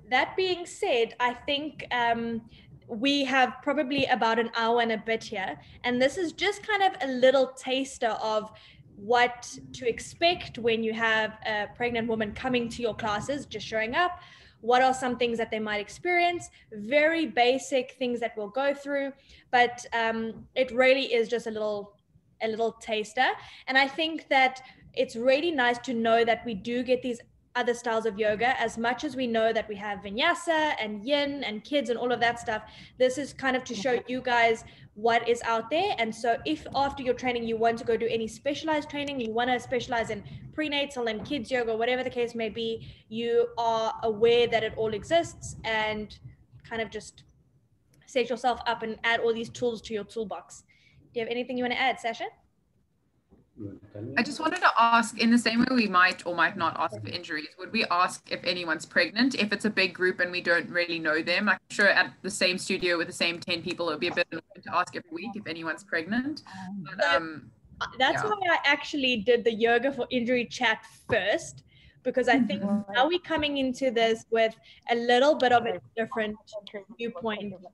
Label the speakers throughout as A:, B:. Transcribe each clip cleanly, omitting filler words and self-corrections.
A: that being said, I think we have probably about an hour and a bit here. And this is just kind of a little taster of what to expect when you have a pregnant woman coming to your classes, just showing up. What are some things that they might experience? Very basic things that we'll go through, but it really is just a little taster. And I think that it's really nice to know that we do get these other styles of yoga. As much as we know that we have vinyasa and yin and kids and all of that stuff, this is kind of to show you guys what is out there. And so if after your training you want to go do any specialized training, you want to specialize in prenatal and kids yoga, whatever the case may be, you are aware that it all exists, and kind of just set yourself up and add all these tools to your toolbox. Do you have anything you want to add, Sasha?
B: I just wanted to ask, in the same way we might or might not ask for injuries, would we ask if anyone's pregnant, if it's a big group and we don't really know them? I'm sure at the same studio with the same 10 people, it would be a bit annoying to ask every week if anyone's pregnant. But,
A: that's why I actually did the yoga for injury chat first, because I think now we're coming into this with a little bit of a different viewpoint of it.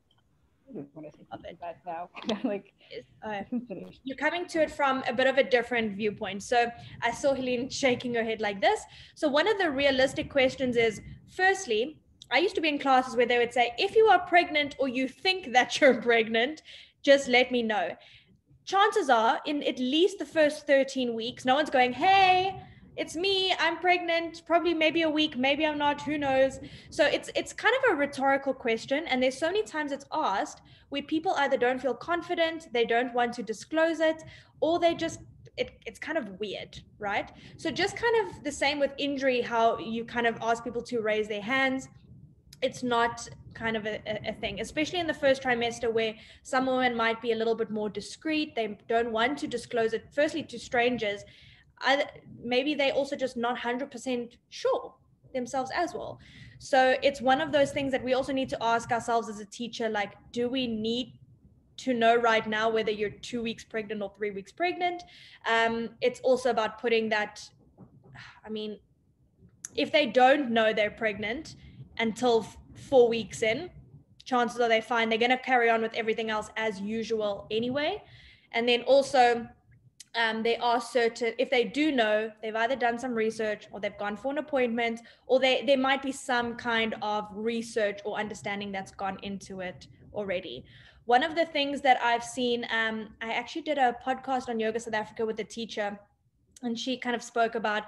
A: Like, you're coming to it from a bit of a different viewpoint. So I saw Helene shaking her head like this. So one of the realistic questions is, firstly, I used to be in classes where they would say, if you are pregnant or you think that you're pregnant, just let me know. Chances are, in at least the first 13 weeks, no one's going, hey, it's me, I'm pregnant, probably maybe a week, maybe I'm not, who knows? So it's kind of a rhetorical question. And there's so many times it's asked where people either don't feel confident, they don't want to disclose it, or they just, it's kind of weird, right? So just kind of the same with injury, how you kind of ask people to raise their hands. It's not kind of a thing, especially in the first trimester, where some women might be a little bit more discreet. They don't want to disclose it, firstly, to strangers. Maybe they also just not 100% sure themselves as well. So it's one of those things that we also need to ask ourselves as a teacher, like, do we need to know right now whether you're 2 weeks pregnant or 3 weeks pregnant? It's also about putting that, I mean, if they don't know they're pregnant until 4 weeks in, chances are they're fine. They're going to carry on with everything else as usual anyway. And then also, they are certain, if they do know, they've either done some research or they've gone for an appointment, or there might be some kind of research or understanding that's gone into it already. One of the things that I've seen, I actually did a podcast on Yoga South Africa with a teacher, and she kind of spoke about,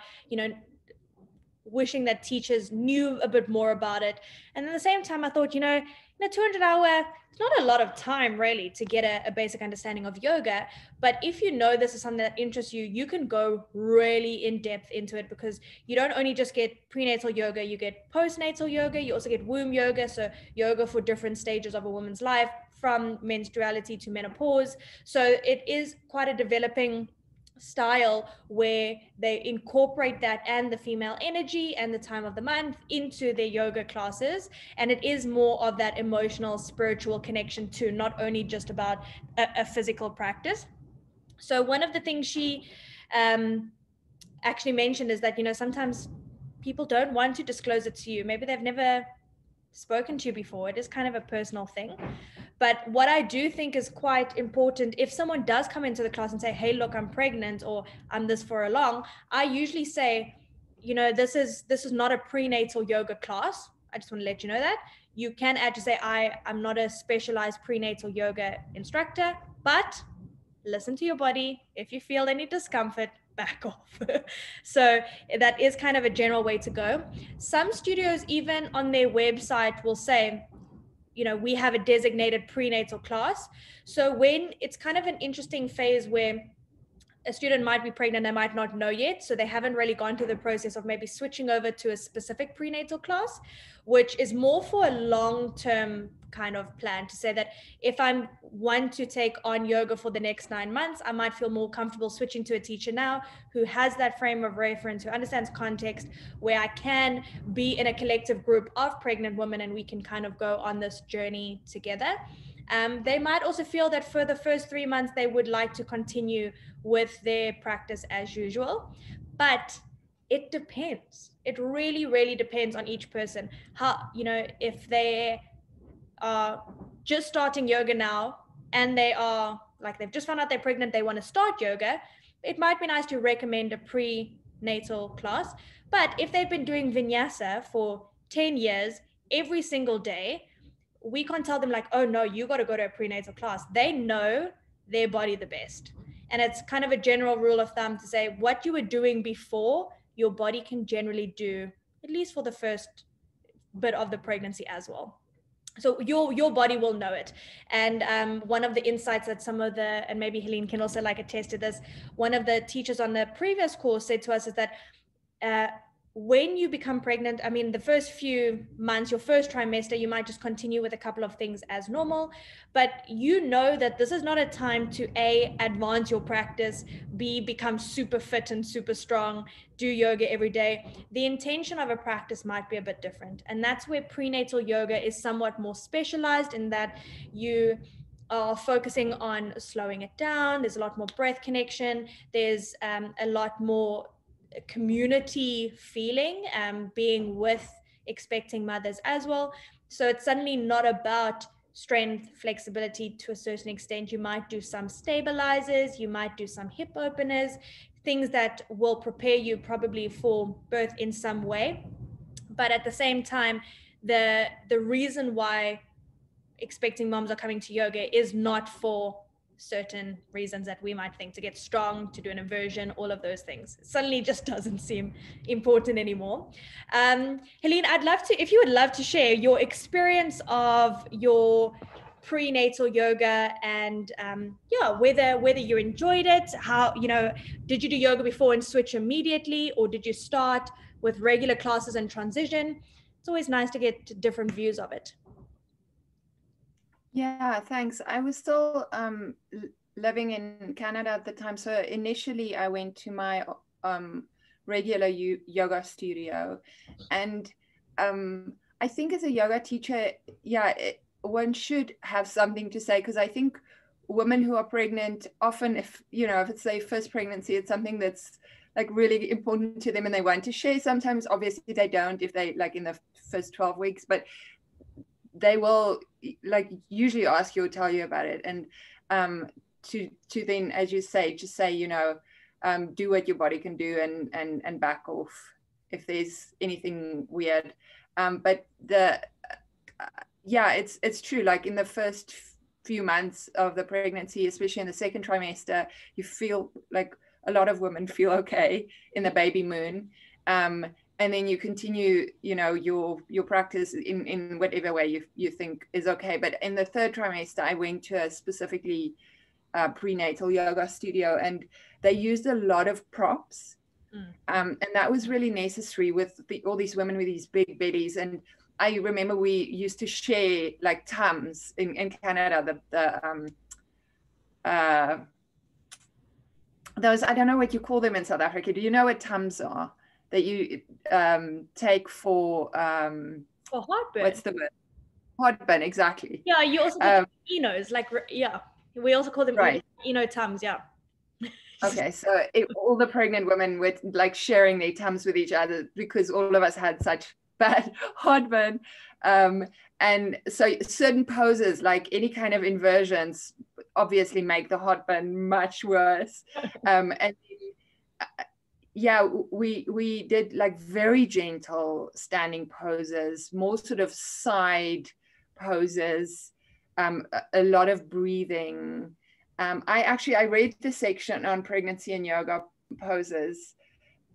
A: wishing that teachers knew a bit more about it. And at the same time, I thought, in a 200-hour, it's not a lot of time really to get a basic understanding of yoga. But if you know this is something that interests you, you can go really in depth into it, because you don't only just get prenatal yoga, you get postnatal yoga, you also get womb yoga. So yoga for different stages of a woman's life, from menstruality to menopause. So it is quite a developing style where they incorporate that and the female energy and the time of the month into their yoga classes. And it is more of that emotional, spiritual connection to, not only just about a physical practice. So one of the things she actually mentioned is that, sometimes people don't want to disclose it to you. Maybe they've never spoken to you before. It is kind of a personal thing. But what I do think is quite important, if someone does come into the class and say, hey, look, I'm pregnant, or I'm this for a long, I usually say, this is not a prenatal yoga class. I just want to let you know that. You can add to say, I'm not a specialized prenatal yoga instructor, but listen to your body. If you feel any discomfort, back off. So that is kind of a general way to go. Some studios, even on their website, will say, we have a designated prenatal class. So when it's kind of an interesting phase where a student might be pregnant, they might not know yet, so they haven't really gone through the process of maybe switching over to a specific prenatal class, which is more for a long-term kind of plan, to say that if I want to take on yoga for the next 9 months, I might feel more comfortable switching to a teacher now who has that frame of reference, who understands context, where I can be in a collective group of pregnant women and we can kind of go on this journey together. They might also feel that for the first 3 months, they would like to continue with their practice as usual. But It depends. It really, really depends on each person. How, if they are just starting yoga now and they are like, they've just found out they're pregnant, they want to start yoga, it might be nice to recommend a prenatal class. But if they've been doing vinyasa for 10 years, every single day, we can't tell them like, oh no, you got to go to a prenatal class. They know their body the best. And it's kind of a general rule of thumb to say what you were doing before, your body can generally do, at least for the first bit of the pregnancy as well. So your body will know it. And one of the insights that some of the, and maybe Helene can also like attest to this, one of the teachers on the previous course said to us is that when you become pregnant, I mean, the first few months, your first trimester, you might just continue with a couple of things as normal, but you know that this is not a time to A, advance your practice, B, become super fit and super strong, do yoga every day. The intention of a practice might be a bit different. And that's where prenatal yoga is somewhat more specialized, in that you are focusing on slowing it down. There's a lot more breath connection. There's a lot more community feeling, being with expecting mothers as well. So it's suddenly not about strength, flexibility to a certain extent. You might do some stabilizers, you might do some hip openers, things that will prepare you probably for birth in some way. But at the same time, the reason why expecting moms are coming to yoga is not for certain reasons that we might think, to get strong, to do an inversion, all of those things. It suddenly just doesn't seem important anymore. Helene, I'd love to, if you would love to share your experience of your prenatal yoga, and whether you enjoyed it, how, did you do yoga before and switch immediately, or did you start with regular classes and transition? It's always nice to get different views of it.
C: Yeah, thanks. I was still living in Canada at the time. So initially I went to my regular yoga studio. And I think as a yoga teacher, one should have something to say, because I think women who are pregnant often, if it's their first pregnancy, it's something that's like really important to them and they want to share. Sometimes obviously they don't, if they like in the first 12 weeks, but they will like usually ask you or tell you about it. And to then, as you say, just say, do what your body can do, and back off if there's anything weird. But it's true. Like in the first few months of the pregnancy, especially in the second trimester, you feel like a lot of women feel okay in the baby moon. And then you continue, your practice in whatever way you think is okay. But in the third trimester, I went to a specifically prenatal yoga studio, and they used a lot of props. And that was really necessary with all these women with these big bellies. And I remember we used to share like Tums in Canada, those, I don't know what you call them in South Africa. Do you know what Tums are? That you take for
A: heartburn.
C: What's the word? Heartburn, exactly.
A: Yeah, you also get Enos, like, yeah. We also call them
C: right.
A: Eno Tums, yeah.
C: Okay, so all the pregnant women were like sharing their Tums with each other because all of us had such bad heartburn. And so certain poses, like any kind of inversions, obviously make the heartburn much worse. We did like very gentle standing poses, more sort of side poses, a lot of breathing. I read the section on pregnancy and yoga poses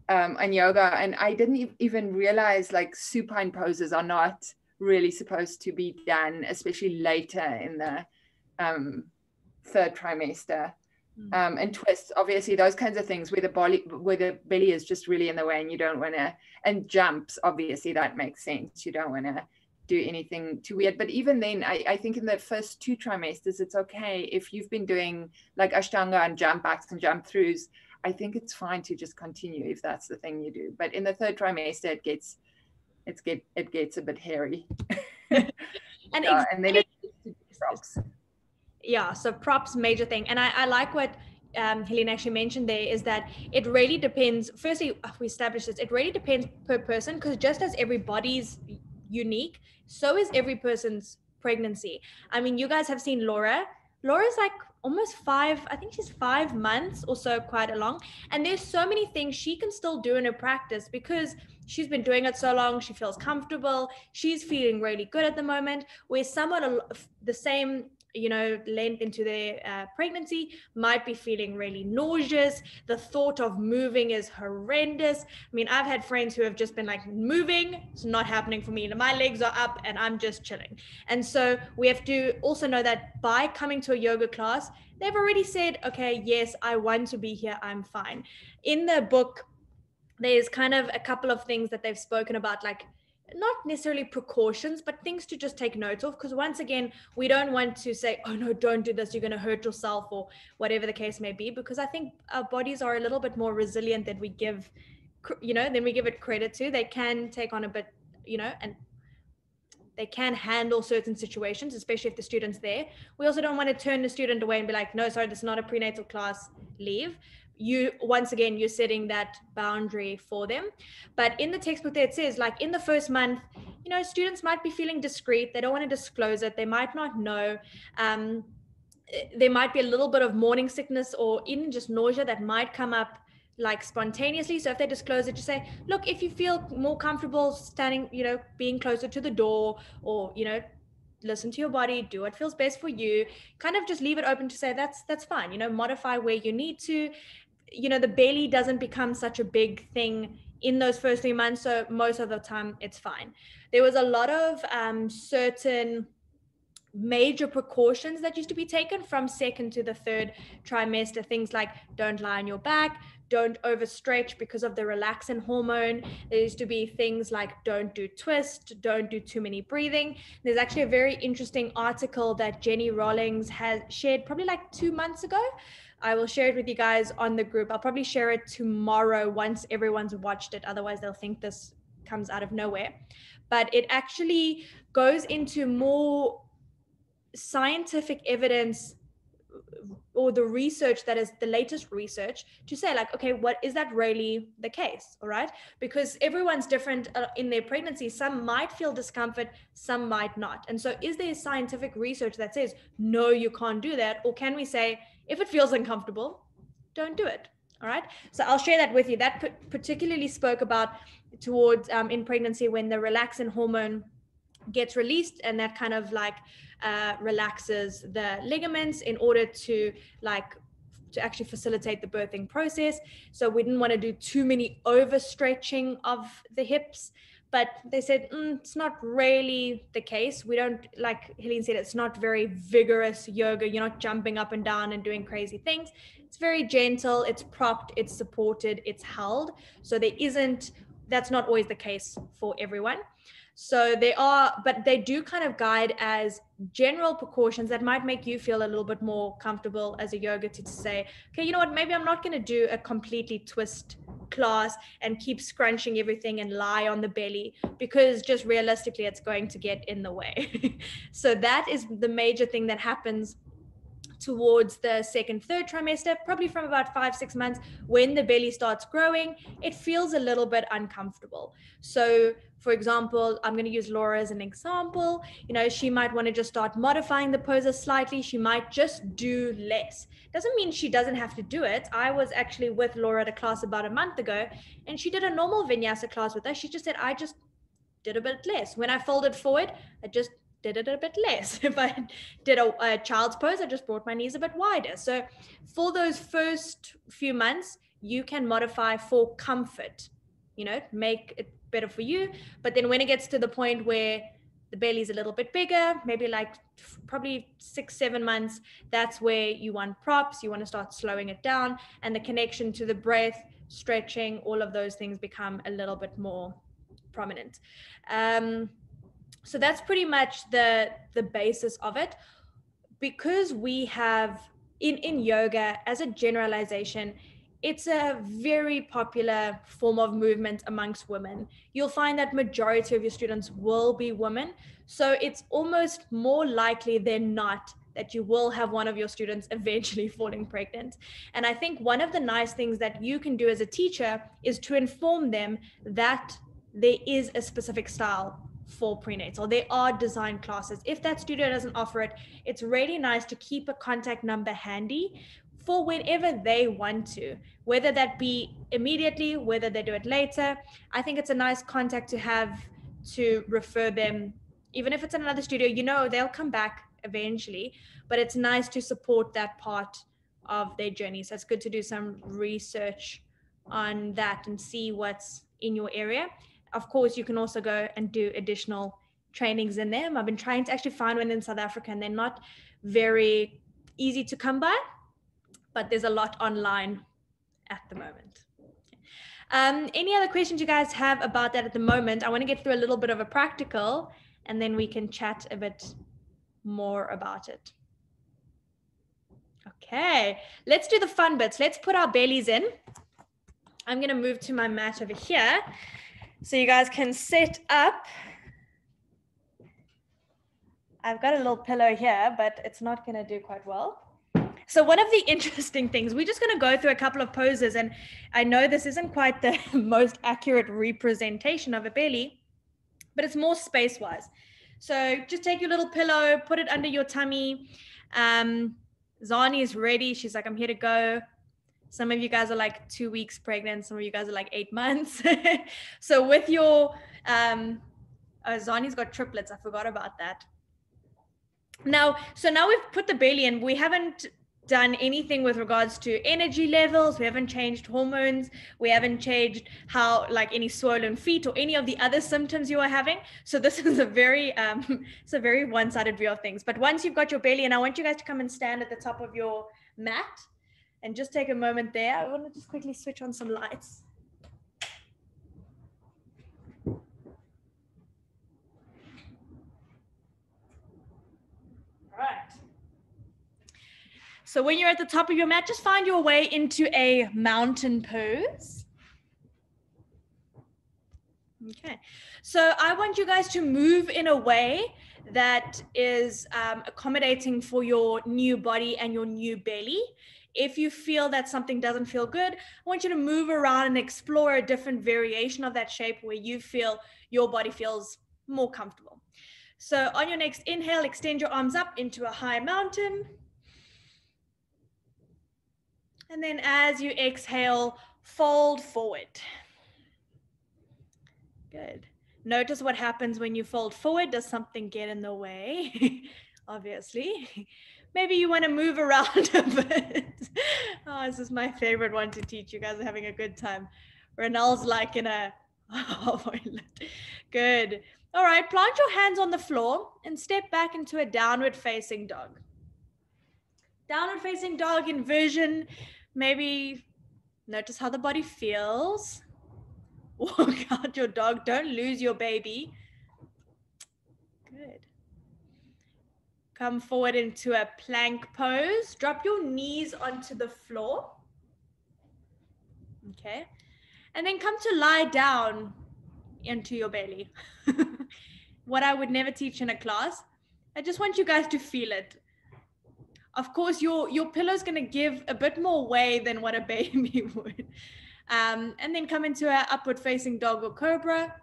C: and yoga, and I didn't even realize like supine poses are not really supposed to be done, especially later in the third trimester. And twists, obviously, those kinds of things where the belly is just really in the way and you don't want to, and jumps, obviously that makes sense. You don't want to do anything too weird. But even then, I think in the first 2 trimesters, it's okay if you've been doing like Ashtanga and jump backs and jump throughs. I think it's fine to just continue if that's the thing you do. But in the third trimester, it gets a bit hairy. And then it gets to props.
A: Yeah, so props, major thing. And I like what Helene actually mentioned there is that it really depends. Firstly, we established this, it really depends per person, because just as every body's unique, so is every person's pregnancy. I mean, you guys have seen Laura's like almost 5, I think she's 5 months or so, quite along, and there's so many things she can still do in her practice because she's been doing it so long. She feels comfortable, she's feeling really good at the moment, where someone the same length into their pregnancy might be feeling really nauseous. The thought of moving is horrendous. I mean, I've had friends who have just been like, moving, it's not happening for me. My legs are up and I'm just chilling. And so we have to also know that by coming to a yoga class, they've already said, okay, yes, I want to be here, I'm fine. In the book, there's kind of a couple of things that they've spoken about, like not necessarily precautions, but things to just take note of. Because once again, we don't want to say, oh no, don't do this, you're going to hurt yourself, or whatever the case may be, because I think our bodies are a little bit more resilient than we give it credit to. They can take on a bit, and they can handle certain situations, especially if the student's there. We also don't want to turn the student away and be like, no, sorry, this is not a prenatal class, leave. Once again, you're setting that boundary for them. But in the textbook there, it says, like, in the first month, students might be feeling discreet, they don't want to disclose it, they might not know, there might be a little bit of morning sickness or even just nausea that might come up like spontaneously. So if they disclose it, just say, look, if you feel more comfortable standing, being closer to the door, or listen to your body, do what feels best for you, kind of just leave it open to say that's fine, modify where you need to. The belly doesn't become such a big thing in those first 3 months, so most of the time it's fine. There was a lot of certain major precautions that used to be taken from second to the third trimester. Things like don't lie on your back, don't overstretch because of the relaxin hormone. There used to be things like don't do twist, don't do too many breathing. There's actually a very interesting article that Jenny Rawlings has shared probably like 2 months ago. I will share it with you guys on the group. I'll probably share it tomorrow once everyone's watched it. Otherwise, they'll think this comes out of nowhere. But it actually goes into more scientific evidence, or the research that is the latest research, to say like, okay, what is that really the case? All right, because everyone's different in their pregnancy. Some might feel discomfort, some might not. And so is there scientific research that says no, you can't do that? Or can we say, if it feels uncomfortable, don't do it? All right, so I'll share that with you. That particularly spoke about towards in pregnancy, when the relaxin hormone gets released, and that kind of like relaxes the ligaments in order to actually facilitate the birthing process. So we didn't want to do too many overstretching of the hips, but they said it's not really the case. We don't, like Helene said, it's not very vigorous yoga. You're not jumping up and down and doing crazy things. It's very gentle, it's propped, it's supported, it's held. So that's not always the case for everyone. So but they do kind of guide as general precautions that might make you feel a little bit more comfortable as a yoga to say, okay, you know what, maybe I'm not going to do a completely twist class and keep scrunching everything and lie on the belly, because just realistically, it's going to get in the way. So that is the major thing that happens towards the second, third trimester, probably from about 5-6 months. When the belly starts growing, it feels a little bit uncomfortable. So for example, I'm going to use Laura as an example. She might want to just start modifying the poses slightly. She might just do less. Doesn't mean she doesn't have to do it. I was actually with Laura at a class about a month ago, and she did a normal vinyasa class with us. She just said, I just did a bit less. When I folded forward, I just did it a bit less. If I did a child's pose, I just brought my knees a bit wider. So for those first few months, you can modify for comfort, make it better for you. But then when it gets to the point where the belly's a little bit bigger, maybe like probably 6-7 months, that's where you want props. You want to start slowing it down, and the connection to the breath, stretching, all of those things become a little bit more prominent. So that's pretty much the basis of it. Because we have in yoga, as a generalization, it's a very popular form of movement amongst women. You'll find that majority of your students will be women. So it's almost more likely than not that you will have one of your students eventually falling pregnant. And I think one of the nice things that you can do as a teacher is to inform them that there is a specific style for prenatal. There are design classes. If that studio doesn't offer it, it's really nice to keep a contact number handy for whenever they want to, whether that be immediately, whether they do it later. I think it's a nice contact to have to refer them, even if it's in another studio, you know, they'll come back eventually, but it's nice to support that part of their journey. So it's good to do some research on that and see what's in your area. Of course, you can also go and do additional trainings in them. I've been trying to actually find one in South Africa, and they're not very easy to come by, but there's a lot online at the moment. Any other questions you guys have about that at the moment? I want to get through a little bit of a practical, and then we can chat a bit more about it. Okay, let's do the fun bits. Let's put our bellies in. I'm going to move to my mat over here so you guys can set up. I've got a little pillow here, but it's not going to do quite well. So one of the interesting things, we're just going to go through a couple of poses, and I know this isn't quite the most accurate representation of a belly, but it's more space-wise. So just take your little pillow, put it under your tummy. Zani is ready. She's like, I'm here to go. Some of you guys are like 2 weeks pregnant. Some of you guys are like 8 months. So with your, Zani's got triplets. I forgot about that. Now we've put the belly in. We haven't done anything with regards to energy levels. We haven't changed hormones. We haven't changed how, like, any swollen feet or any of the other symptoms you are having. So this is a very, it's a very one-sided view of things. But once you've got your belly, and I want you guys to come and stand at the top of your mat and just take a moment there. I want to just quickly switch on some lights. All right. So when you're at the top of your mat, just find your way into a mountain pose. Okay, so I want you guys to move in a way that is accommodating for your new body and your new belly. If you feel that something doesn't feel good, I want you to move around and explore a different variation of that shape where you feel your body feels more comfortable. So on your next inhale, extend your arms up into a high mountain. And then as you exhale, fold forward. Good. Notice what happens when you fold forward. Does something get in the way? Obviously. Maybe you want to move around a bit. Oh, this is my favorite one to teach. You guys are having a good time. Renal's like in a good. All right, plant your hands on the floor and step back into a downward facing dog. Downward facing dog, envision. Maybe notice how the body feels. Walk out your dog. Don't lose your baby. Good. Come forward into a plank pose. Drop your knees onto the floor. Okay. And then come to lie down into your belly. What I would never teach in a class. I just want you guys to feel it. Of course, your pillow is going to give a bit more weight than what a baby would. And then come into an upward facing dog or cobra.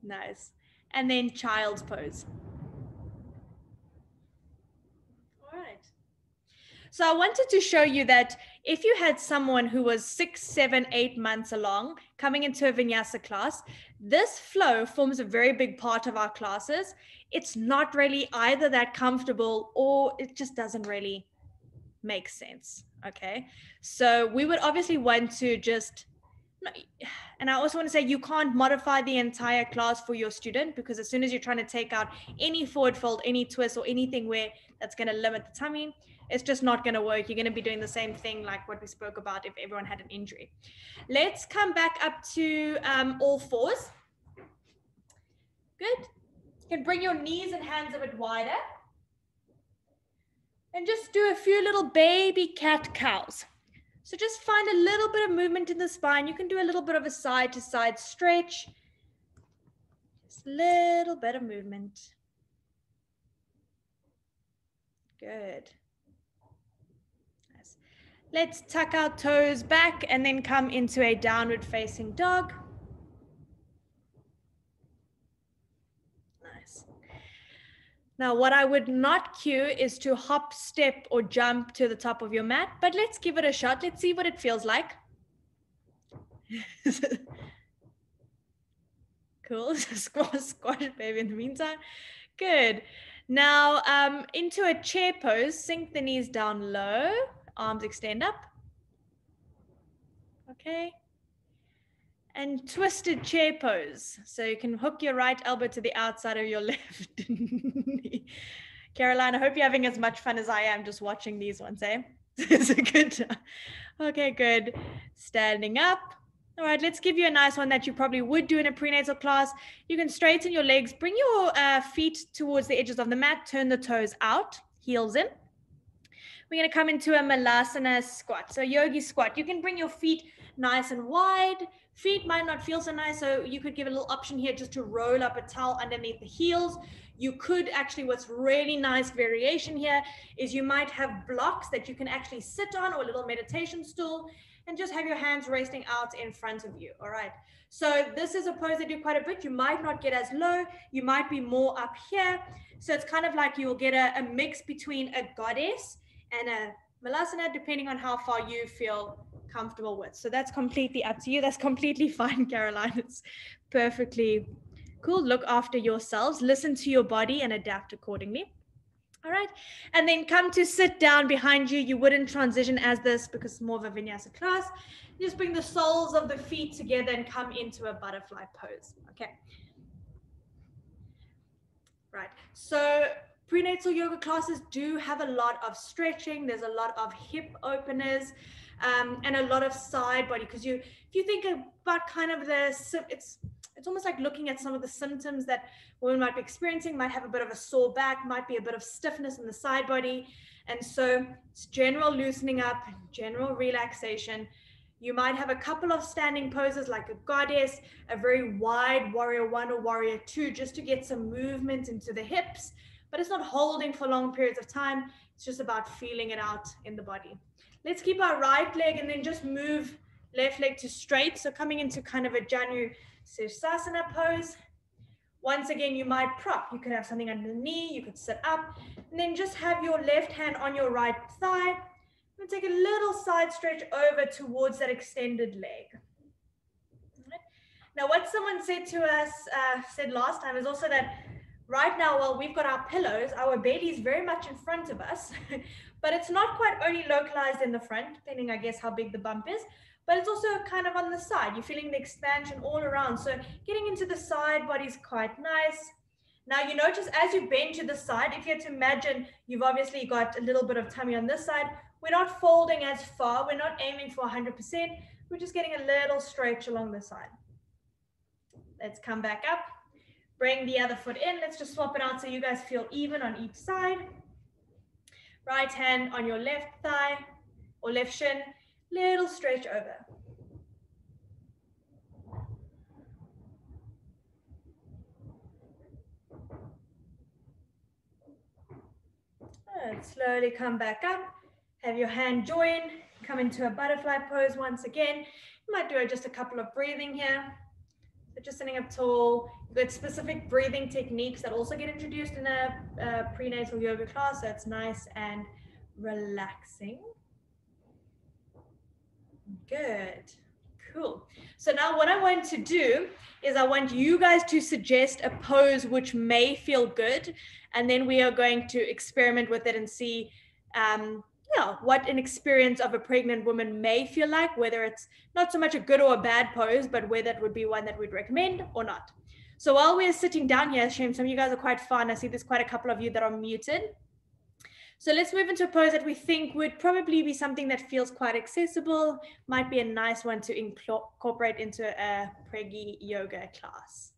A: Nice. And then child's pose. All right. So I wanted to show you that if you had someone who was 6, 7, 8 months along coming into a vinyasa class, this flow forms a very big part of our classes. It's not really either that comfortable or it just doesn't really make sense. Okay. So we would obviously want to just, and I also want to say you can't modify the entire class for your student, because as soon as you're trying to take out any forward fold, any twist or anything where that's going to limit the tummy, it's just not going to work. You're going to be doing the same thing like what we spoke about if everyone had an injury. Let's come back up to all fours. Good. You can bring your knees and hands a bit wider. And just do a few little baby cat cows. So just find a little bit of movement in the spine. You can do a little bit of a side to side stretch. Just a little bit of movement. Good. Nice. Let's tuck our toes back and then come into a downward facing dog. Nice. Now, what I would not cue is to hop, step, or jump to the top of your mat, but let's give it a shot. Let's see what it feels like. Cool. Squash baby in the meantime. Good. Now, into a chair pose, sink the knees down low, arms extend up. Okay. And twisted chair pose. So you can hook your right elbow to the outside of your left knee. Caroline, I hope you're having as much fun as I am just watching these ones, eh? It's a good time. Okay, good. Standing up. All right, let's give you a nice one that you probably would do in a prenatal class. You can straighten your legs, bring your feet towards the edges of the mat, turn the toes out, heels in. We're going to come into a malasana squat. So yogi squat. You can bring your feet nice and wide. Feet might not feel so nice, so you could give a little option here just to roll up a towel underneath the heels. You could actually, what's really nice variation here is you might have blocks that you can actually sit on, or a little meditation stool, and just have your hands resting out in front of you. All right. So this is a pose that do quite a bit. You might not get as low. You might be more up here. So it's kind of like you'll get a mix between a goddess and a malasana, depending on how far you feel comfortable with. So that's completely up to you. That's completely fine, Caroline. It's perfectly cool. Look after yourselves, listen to your body and adapt accordingly. All right. And then come to sit down behind you. You wouldn't transition as this because it's more of a vinyasa class. Just bring the soles of the feet together and come into a butterfly pose. Okay. Right. So prenatal yoga classes do have a lot of stretching. There's a lot of hip openers and a lot of side body, because if you think about kind of it's almost like looking at some of the symptoms that women might be experiencing. Might have a bit of a sore back, might be a bit of stiffness in the side body, and so it's general loosening up, general relaxation. You might have a couple of standing poses like a goddess, a very wide warrior one or warrior two, just to get some movement into the hips, but it's not holding for long periods of time. It's just about feeling it out in the body. Let's keep our right leg and then just move left leg to straight. So coming into kind of a Janu Sirsasana pose. Once again, you might prop. You could have something under the knee. You could sit up and then just have your left hand on your right thigh. And take a little side stretch over towards that extended leg. Now, what someone said to us, said last time, is also that right now, while we've got our pillows, our belly is very much in front of us, but it's not quite only localized in the front, depending, I guess, how big the bump is, but it's also kind of on the side. You're feeling the expansion all around. So getting into the side body is quite nice. Now you notice as you bend to the side, if you had to imagine, you've obviously got a little bit of tummy on this side. We're not folding as far. We're not aiming for 100%. We're just getting a little stretch along the side. Let's come back up. Bring the other foot in. Let's just swap it out so you guys feel even on each side. Right hand on your left thigh or left shin. Little stretch over. And slowly come back up. Have your hand join. Come into a butterfly pose once again. You might do just a couple of breathing here. So just sitting up tall. You've got specific breathing techniques that also get introduced in a prenatal yoga class. So it's nice and relaxing. Good. Cool. So now what I want to do is I want you guys to suggest a pose which may feel good. And then we are going to experiment with it and see what an experience of a pregnant woman may feel like, whether it's not so much a good or a bad pose, but whether it would be one that we'd recommend or not. So while we're sitting down here, Shem, some of you guys are quite fun. I see there's quite a couple of you that are muted. So let's move into a pose that we think would probably be something that feels quite accessible, might be a nice one to incorporate into a preggy yoga class.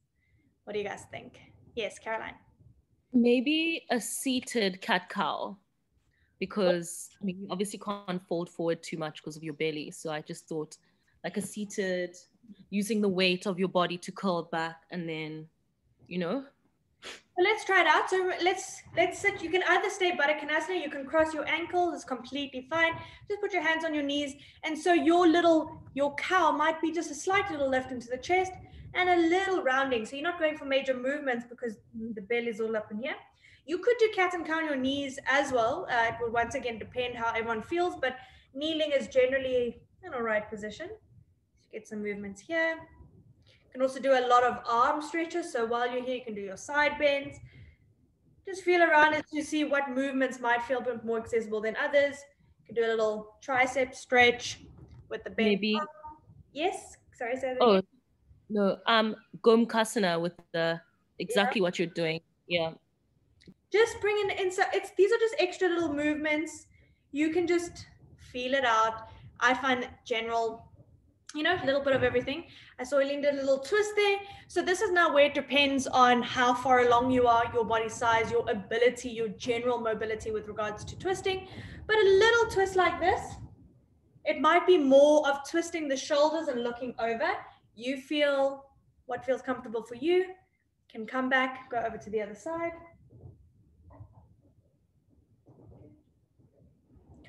A: What do you guys think? Yes, Caroline.
D: Maybe a seated cat-cow, because I mean, you obviously can't fold forward too much because of your belly. So I just thought like a seated, using the weight of your body to curl back and then,
A: Well, let's try it out. So let's sit. You can either stay Baddha Konasana, you can cross your ankles, it's completely fine. Just put your hands on your knees. And so your cow might be just a slight little lift into the chest and a little rounding. So you're not going for major movements because the belly's all up in here. You could do cat and cow on your knees as well. It will once again depend how everyone feels, but kneeling is generally an all right position. Get some movements here. You can also do a lot of arm stretches. So while you're here, you can do your side bends. Just feel around it to see what movements might feel a bit more accessible than others. You can do a little tricep stretch with the bend.
D: Maybe.
A: Yes. Sorry, say that
D: Oh,
A: again.
D: no. Gomkasana with the exactly what you're doing. Yeah.
A: Just bring in so these are just extra little movements. You can just feel it out. I find general, a little bit of everything. I saw Eileen did a little twist there. So this is now where it depends on how far along you are, your body size, your ability, your general mobility with regards to twisting. But a little twist like this, it might be more of twisting the shoulders and looking over. You feel what feels comfortable for you. Can come back, go over to the other side.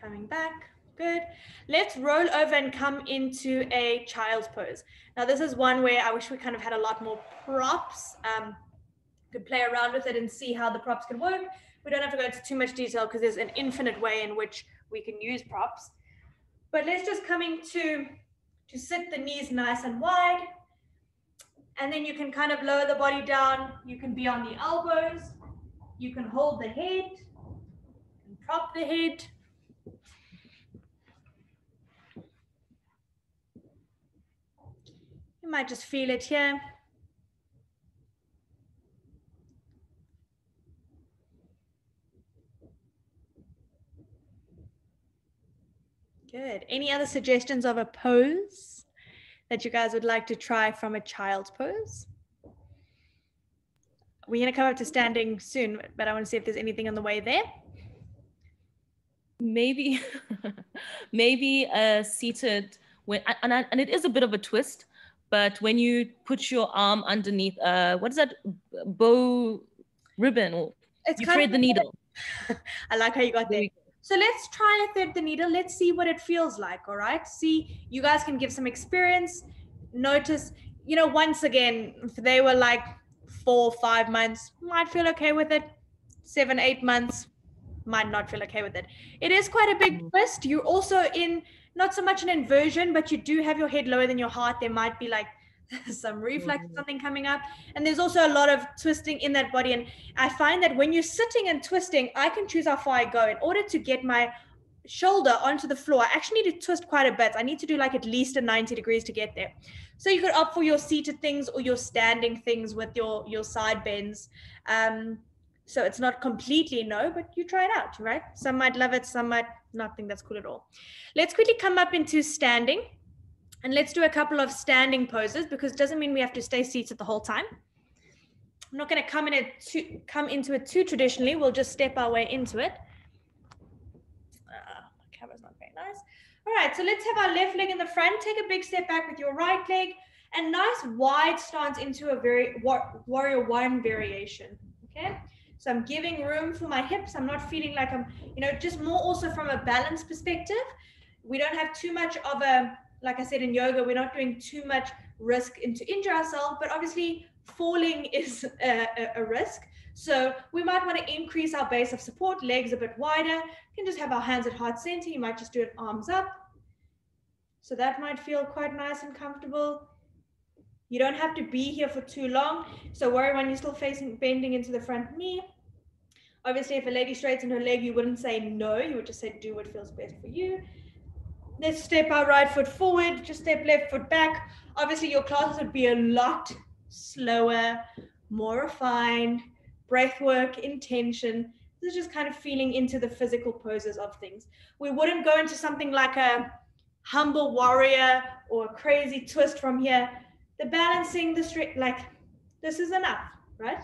A: Coming back. Good. Let's roll over and come into a child's pose. Now, this is one where I wish we kind of had a lot more props. Could play around with it and see how the props can work. We don't have to go into too much detail because there's an infinite way in which we can use props. But let's just come into to sit the knees nice and wide. And then you can kind of lower the body down. You can be on the elbows. You can hold the head. You can prop the head. You might just feel it here. Good. Any other suggestions of a pose that you guys would like to try from a child's pose? We're going to come up to standing soon, but I want to see if there's anything on the way there.
D: Maybe, maybe seated when and it is a bit of a twist, but when you put your arm underneath, what is that, bow ribbon, or you thread the needle.
A: I like how you got there. So let's try to thread the needle. Let's see what it feels like. All right. See, you guys can give some experience. Notice, once again, if they were like 4 or 5 months, might feel okay with it. 7, 8 months, might not feel okay with it. It is quite a big twist. You're also in not so much an inversion, but you do have your head lower than your heart. There might be like some reflex, something coming up. And there's also a lot of twisting in that body. And I find that when you're sitting and twisting, I can choose how far I go. In order to get my shoulder onto the floor, I actually need to twist quite a bit. I need to do like at least a 90 degrees to get there. So you could opt for your seated things or your standing things with your side bends. So it's not completely no, but you try it out, right? Some might love it, some might not think that's cool at all. Let's quickly come up into standing. And let's do a couple of standing poses, because it doesn't mean we have to stay seated the whole time. I'm not going to come into it too traditionally. We'll just step our way into it. My camera's not very nice. All right, so let's have our left leg in the front. Take a big step back with your right leg, and nice wide stance into a very warrior one variation. Okay, so I'm giving room for my hips. I'm not feeling like I'm, just more also from a balance perspective. We don't have too much of a, like I said in yoga, we're not doing too much risk to injure ourselves, but obviously falling is a risk. So we might want to increase our base of support, legs a bit wider. You can just have our hands at heart center. You might just do it arms up. So that might feel quite nice and comfortable. You don't have to be here for too long. So worry when you're still bending into the front knee. Obviously, if a lady straightens her leg, you wouldn't say no. You would just say, do what feels best for you. Let's step our right foot forward, just step left foot back. Obviously, your classes would be a lot slower, more refined, breath work, intention. This is just kind of feeling into the physical poses of things. We wouldn't go into something like a humble warrior or a crazy twist from here. The balancing, the straight, like this is enough, right?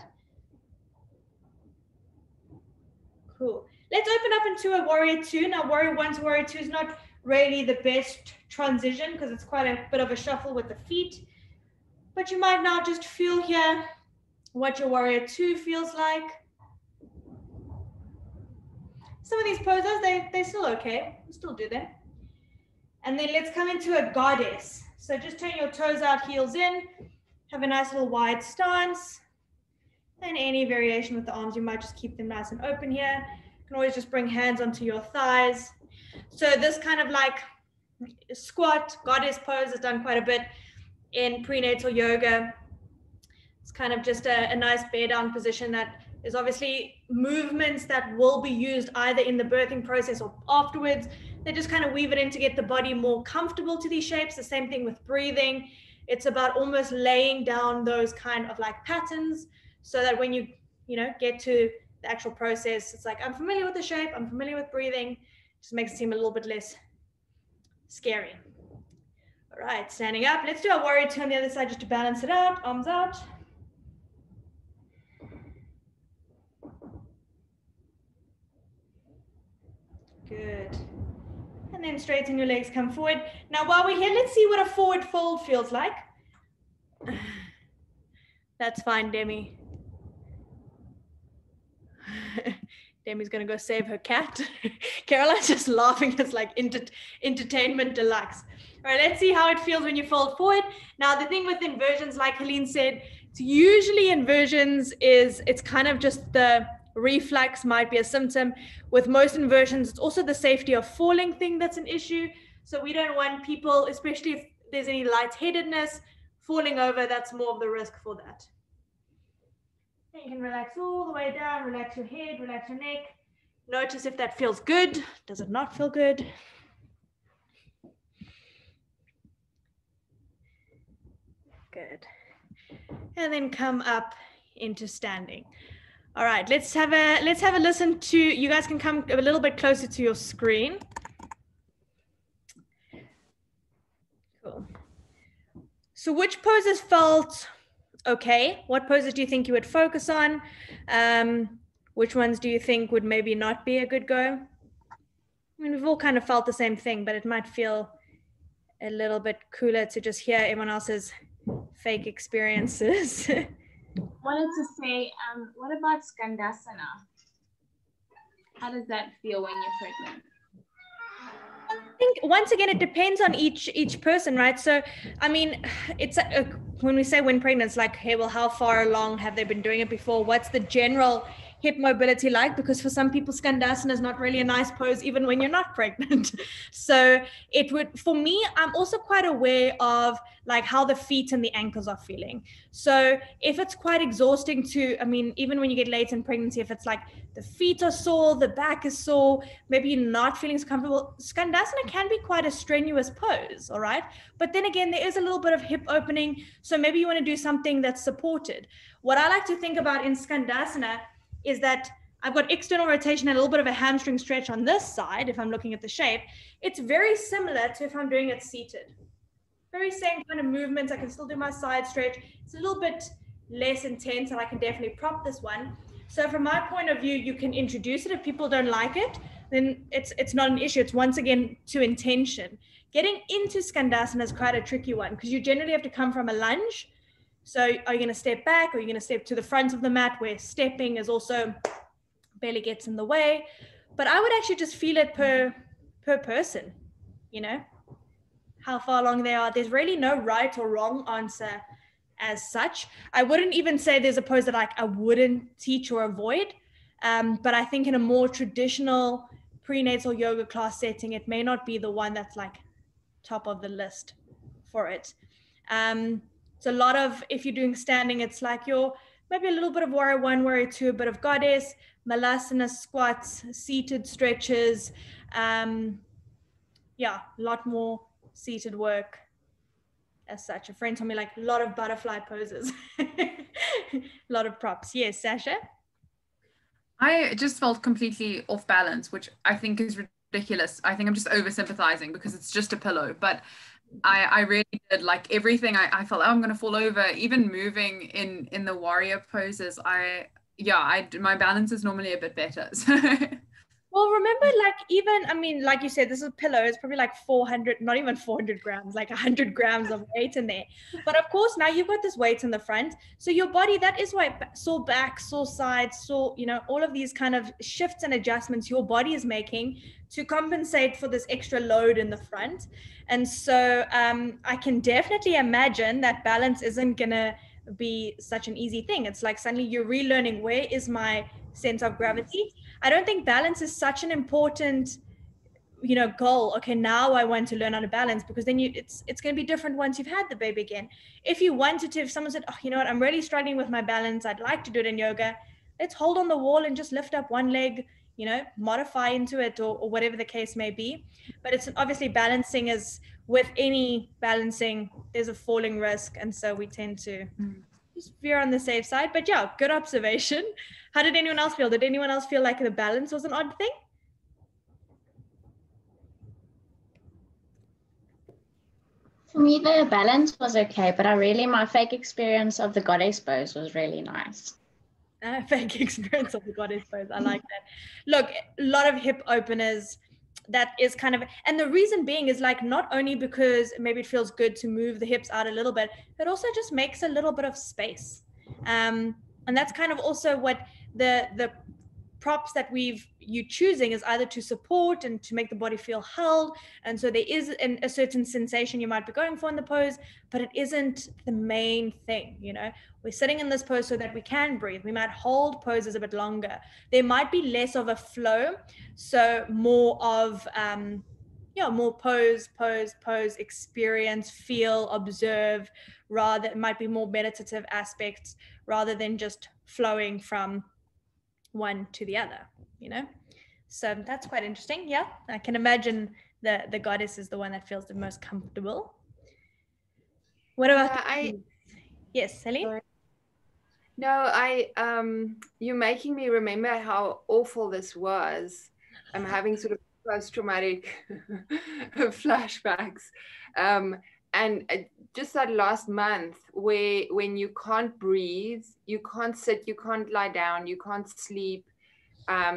A: Cool. Let's open up into a warrior two. Now, warrior one to warrior two is not really the best transition because it's quite a bit of a shuffle with the feet. But you might now just feel here, what your warrior 2 feels like. Some of these poses, they're still okay. You still do them. And then let's come into a goddess. So just turn your toes out, heels in. Have a nice little wide stance. And any variation with the arms, you might just keep them nice and open here. You can always just bring hands onto your thighs. So this kind of like squat goddess pose is done quite a bit in prenatal yoga. It's kind of just a nice bear down position that is obviously movements that will be used either in the birthing process or afterwards. They just kind of weave it in to get the body more comfortable to these shapes. The same thing with breathing. It's about almost laying down those kind of like patterns so that when you get to the actual process, it's like, I'm familiar with the shape, I'm familiar with breathing. Just makes it seem a little bit less scary. All right, standing up. Let's do our warrior 2 on the other side just to balance it out. Arms out. Good. And then straighten your legs, come forward. Now, while we're here, let's see what a forward fold feels like. That's fine, Demi. Demi's gonna go save her cat. Caroline's just laughing. It's like entertainment deluxe. All right, let's see how it feels when you fold forward. Now, the thing with inversions, like Helene said, it's usually inversions is it's kind of just the reflux might be a symptom. With most inversions, it's also the safety of falling thing that's an issue. So we don't want people, especially if there's any lightheadedness, falling over. That's more of the risk for that. And you can relax all the way down, relax your head, relax your neck. Notice if that feels good. Does it not feel good? Good. And then come up into standing. All right, let's have a listen to, you guys can come a little bit closer to your screen. Cool. So which poses felt okay? What poses do you think you would focus on? Which ones do you think would maybe not be a good go? I mean, we've all kind of felt the same thing, but it might feel a little bit cooler to just hear everyone else's fake experiences.
E: Wanted to say, what about Skandasana? How does that feel when you're pregnant?
A: I think once again it depends on each person, right? So I mean, it's when we say when pregnant, it's like, hey, well, how far along have they been doing it before? What's the general hip mobility like? Because for some people, Skandasana is not really a nice pose even when you're not pregnant. So it would, for me, I'm also quite aware of like how the feet and the ankles are feeling. So if it's quite exhausting to, I mean, even when you get late in pregnancy, if it's like the feet are sore, the back is sore, maybe you're not feeling so comfortable, Skandasana can be quite a strenuous pose, all right? But then again, there is a little bit of hip opening. So maybe you want to do something that's supported. What I like to think about in Skandasana is that I've got external rotation and a little bit of a hamstring stretch on this side. If I'm looking at the shape, it's very similar to if I'm doing it seated. Very same kind of movements. I can still do my side stretch. It's a little bit less intense and I can definitely prop this one. So from my point of view, you can introduce it. If people don't like it, then it's not an issue. It's once again to intention. Getting into Skandasana is quite a tricky one because you generally have to come from a lunge. So are you going to step back or are you going to step to the front of the mat where stepping is also barely gets in the way? But I would actually just feel it per person, you know, how far along they are. There's really no right or wrong answer as such. I wouldn't even say there's a pose that I wouldn't teach or avoid. But I think in a more traditional prenatal yoga class setting, it may not be the one that's like top of the list for it. It's a lot of, if you're doing standing, it's like you're maybe a little bit of warrior 1, warrior 2, a bit of goddess, malasana squats, seated stretches. Yeah, a lot more seated work as such. A friend told me like a lot of butterfly poses, a lot of props. Yes, Sasha?
B: I just felt completely off balance, which I think is ridiculous. I think I'm just oversympathizing because it's just a pillow, but I really did like everything. I felt, oh, I'm going to fall over. Even moving in the warrior poses, my balance is normally a bit better. So.
A: Well, remember, like, even, I mean, like you said, this is a pillow. It's probably like 400, not even 400 grams, like 100 grams of weight in there. But of course, now you've got this weight in the front. So your body, that is why sore back, sore sides, sore, you know, all of these kind of shifts and adjustments your body is making to compensate for this extra load in the front. And so I can definitely imagine that balance isn't going to be such an easy thing. It's like suddenly you're relearning, where is my center of gravity? I don't think balance is such an important, you know, goal. Okay, now I want to learn how to balance, because then it's going to be different once you've had the baby again. If you wanted to, if someone said, oh, you know what, I'm really struggling with my balance, I'd like to do it in yoga, let's hold on the wall and just lift up one leg, you know, modify into it, or whatever the case may be. But it's obviously, balancing is, with any balancing, there's a falling risk, and so we tend to just veer on the safe side. But yeah, good observation. How did anyone else feel? Did anyone else feel like the balance was an odd thing?
F: For me, the balance was okay, but my fake experience of the goddess pose was really nice.
A: Fake experience of the goddess pose. I like that. Look, a lot of hip openers, that is kind of, and the reason being is like, not only because maybe it feels good to move the hips out a little bit, it also just makes a little bit of space. And that's kind of also what the props that you choosing is either to support and to make the body feel held. And so there is a certain sensation you might be going for in the pose, but it isn't the main thing. You know, we're sitting in this pose so that we can breathe. We might hold poses a bit longer. There might be less of a flow, so more of more pose experience, feel, observe, rather, it might be more meditative aspects rather than just flowing from one to the other, you know. So that's quite interesting. Yeah, I can imagine the goddess is the one that feels the most comfortable. What about yes, Celine?
C: No, you're making me remember how awful this was. I'm having sort of post-traumatic flashbacks. And just that last month, when you can't breathe, you can't sit, you can't lie down, you can't sleep,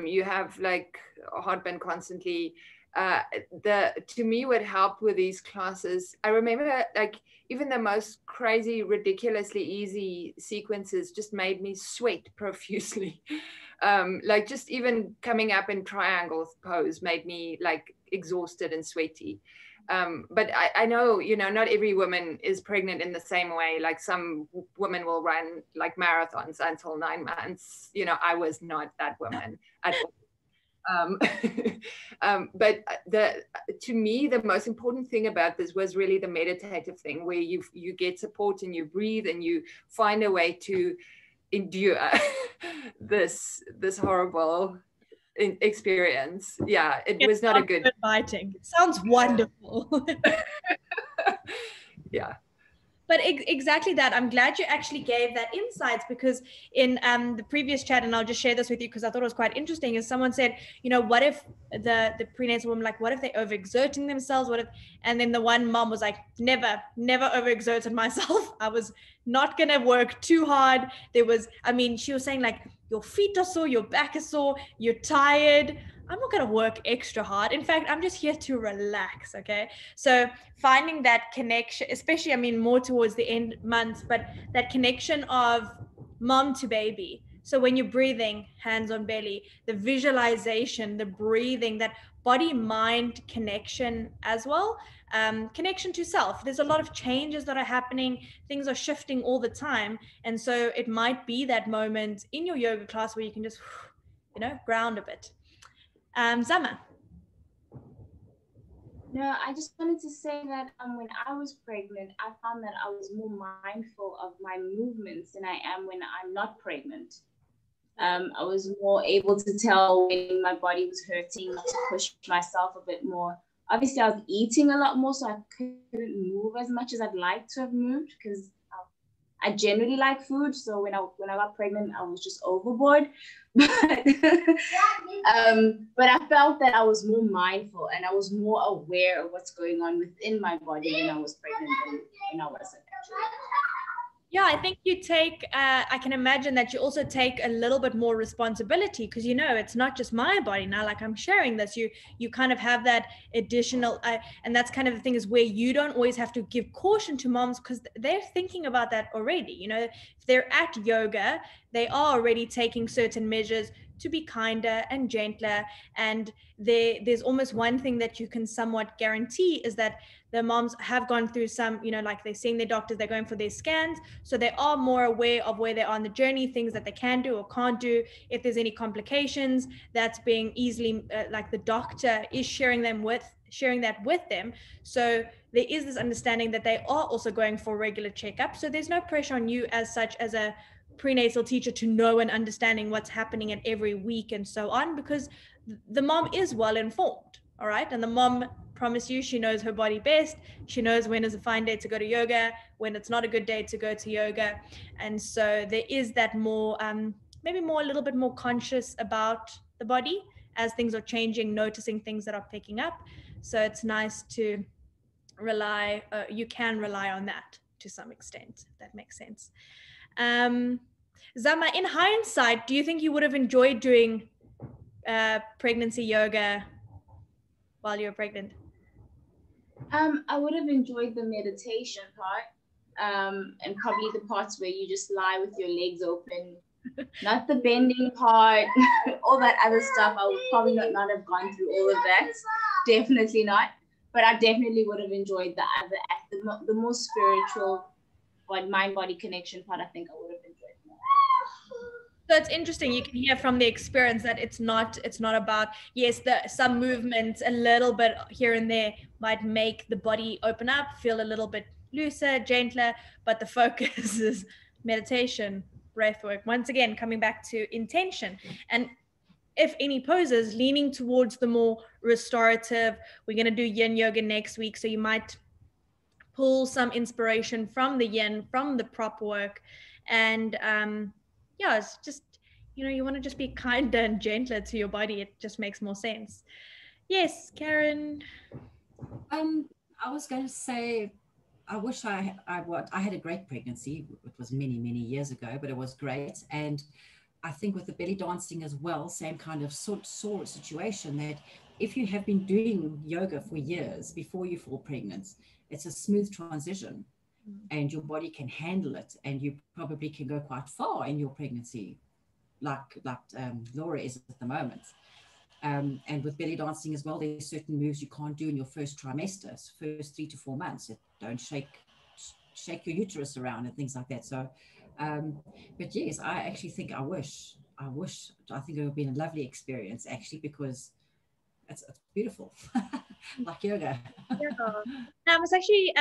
C: you have like heartburn constantly. To me, what helped with these classes, I remember like even the most crazy, ridiculously easy sequences just made me sweat profusely. Like just even coming up in triangle pose made me like exhausted and sweaty. But I know, you know, not every woman is pregnant in the same way. Like some women will run like marathons until 9 months. You know, I was not that woman at all. But to me, the most important thing about this was really the meditative thing, where you get support and you breathe and you find a way to endure this horrible experience. Yeah, it was not a good
A: inviting. It sounds wonderful.
C: Yeah.
A: But exactly that. I'm glad you actually gave that insights, because in the previous chat, and I'll just share this with you because I thought it was quite interesting, is someone said, you know, what if the prenatal woman, like, what if they're overexerting themselves? What if, and then the one mom was like, never overexerted myself. I was not going to work too hard. There was, I mean, she was saying like, your feet are sore, your back is sore, you're tired. I'm not going to work extra hard. In fact, I'm just here to relax. Okay. So finding that connection, especially, I mean, more towards the end months, but that connection of mom to baby. So when you're breathing, hands on belly, the visualization, the breathing, that body mind connection as well. Connection to self. There's a lot of changes that are happening. Things are shifting all the time. And so it might be that moment in your yoga class where you can just, you know, ground a bit. Zama.
E: No, I just wanted to say that when I was pregnant, I found that I was more mindful of my movements than I am when I'm not pregnant. I was more able to tell when my body was hurting, to push myself a bit more. Obviously, I was eating a lot more, so I couldn't move as much as I'd like to have moved, because I generally like food. So when I got pregnant, I was just overboard. But I felt that I was more mindful and I was more aware of what's going on within my body when I was pregnant than when I wasn't, actually.
A: Yeah, I think you take, I can imagine that you also take a little bit more responsibility, because, you know, it's not just my body now, like I'm sharing this, you kind of have that additional, and that's kind of the thing, is where you don't always have to give caution to moms, because they're thinking about that already. You know, if they're at yoga, they are already taking certain measures to be kinder and gentler. And there's almost one thing that you can somewhat guarantee, is that the moms have gone through some, you know, like they're seeing their doctors, they're going for their scans, so they are more aware of where they are on the journey, things that they can do or can't do. If there's any complications, that's being easily, like the doctor is sharing that with them. So there is this understanding that they are also going for regular checkups. So there's no pressure on you as such, as a prenatal teacher, to know and understanding what's happening at every week and so on, because the mom is well informed. All right. And the mom, promise you, she knows her body best. She knows when is a fine day to go to yoga, when it's not a good day to go to yoga. And so there is that more, maybe more, a little bit more conscious about the body as things are changing, noticing things that are picking up. So it's nice to rely, you can rely on that to some extent, if that makes sense. Zama, in hindsight, do you think you would have enjoyed doing pregnancy yoga while you were pregnant?
E: I would have enjoyed the meditation part, and probably the parts where you just lie with your legs open, not the bending part, all that other stuff. I would probably not have gone through all of that. Definitely not. But I definitely would have enjoyed the other, the more spiritual, mind-body connection part. I think I would have enjoyed more.
A: So it's interesting. You can hear from the experience that it's not about, yes, some movements a little bit here and there might make the body open up, feel a little bit looser, gentler, but the focus is meditation, breath work. Once again, coming back to intention. And if any poses, leaning towards the more restorative. We're going to do yin yoga next week, so you might pull some inspiration from the yin, from the prop work. And yeah, it's just, you know, you want to just be kinder and gentler to your body. It just makes more sense. Yes, Karen.
G: I was going to say, I wish I had a great pregnancy. It was many, many years ago, but it was great. And I think with the belly dancing as well, same kind of sort of situation, that if you have been doing yoga for years before you fall pregnant, it's a smooth transition and your body can handle it, and you probably can go quite far in your pregnancy, like Laura is at the moment. And with belly dancing as well, there's certain moves you can't do in your first trimester, first 3 to 4 months. Don't shake your uterus around and things like that. So, but yes, I actually think I think it would have been a lovely experience, actually, because it's beautiful, like yoga.
A: Yeah. I was actually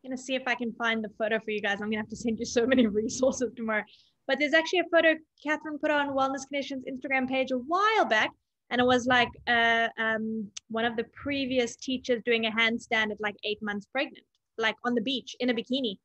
A: going to see if I can find the photo for you guys. I'm going to have to send you so many resources tomorrow. But there's actually a photo Catherine put on Wellness Connections Instagram page a while back. And it was like one of the previous teachers doing a handstand at like 8 months pregnant, like on the beach in a bikini.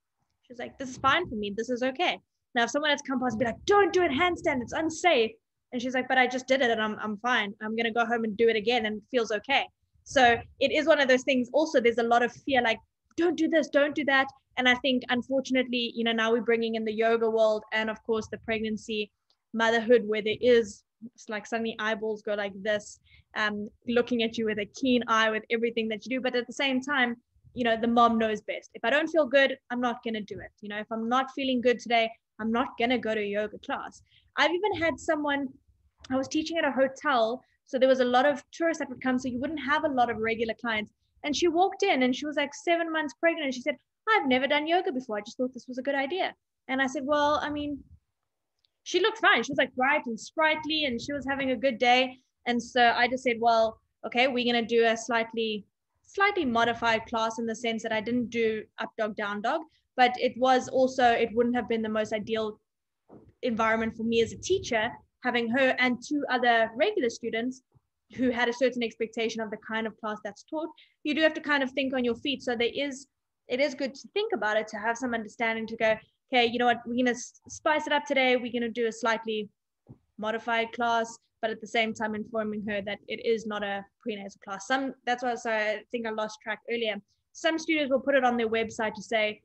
A: She was like, this is fine for me. This is okay. Now, if someone has come past and be like, don't do it handstand, it's unsafe. And she's like, but I just did it and I'm fine. I'm going to go home and do it again and it feels okay. So it is one of those things. Also, there's a lot of fear, like, don't do this, don't do that. And I think, unfortunately, you know, now we're bringing in the yoga world and, of course, the pregnancy, motherhood, where there is, it's like suddenly eyeballs go like this, looking at you with a keen eye with everything that you do. But at the same time, you know, the mom knows best. If I don't feel good, I'm not going to do it. You know, if I'm not feeling good today, I'm not going to go to a yoga class. I've even had someone, I was teaching at a hotel, so there was a lot of tourists that would come, so you wouldn't have a lot of regular clients. And she walked in and she was like 7 months pregnant. And she said, I've never done yoga before. I just thought this was a good idea. And I said, well, I mean, she looked fine. She was like bright and sprightly and she was having a good day. And so I just said, well, okay, we're going to do a slightly modified class, in the sense that I didn't do up dog, down dog, but it was also, it wouldn't have been the most ideal environment for me as a teacher, having her and 2 other regular students who had a certain expectation of the kind of class that's taught. You do have to kind of think on your feet. So it is good to think about it, to have some understanding, to go, okay, you know what, we're going to spice it up today. We're going to do a slightly modified class, but at the same time informing her that it is not a prenatal class. That's why I think I lost track earlier. Some studios will put it on their website to say,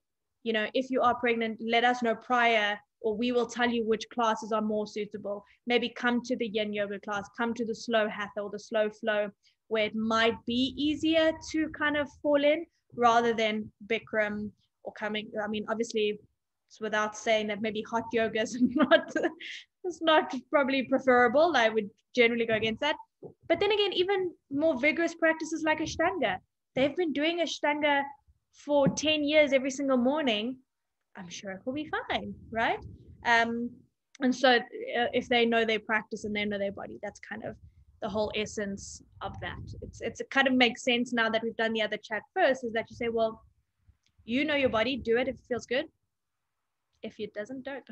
A: you know, if you are pregnant, let us know prior, or we will tell you which classes are more suitable. Maybe come to the yin yoga class, come to the slow hatha or the slow flow, where it might be easier to kind of fall in rather than Bikram or coming. I mean, obviously, it's without saying that maybe hot yoga is not probably preferable. I would generally go against that. But then again, even more vigorous practices like Ashtanga, they've been doing Ashtanga for 10 years every single morning. I'm sure it will be fine, right? And so if they know their practice and they know their body, that's kind of the whole essence of that. It kind of makes sense now that we've done the other chat first, is that you say, well, you know your body, do it if it feels good. If it doesn't, don't.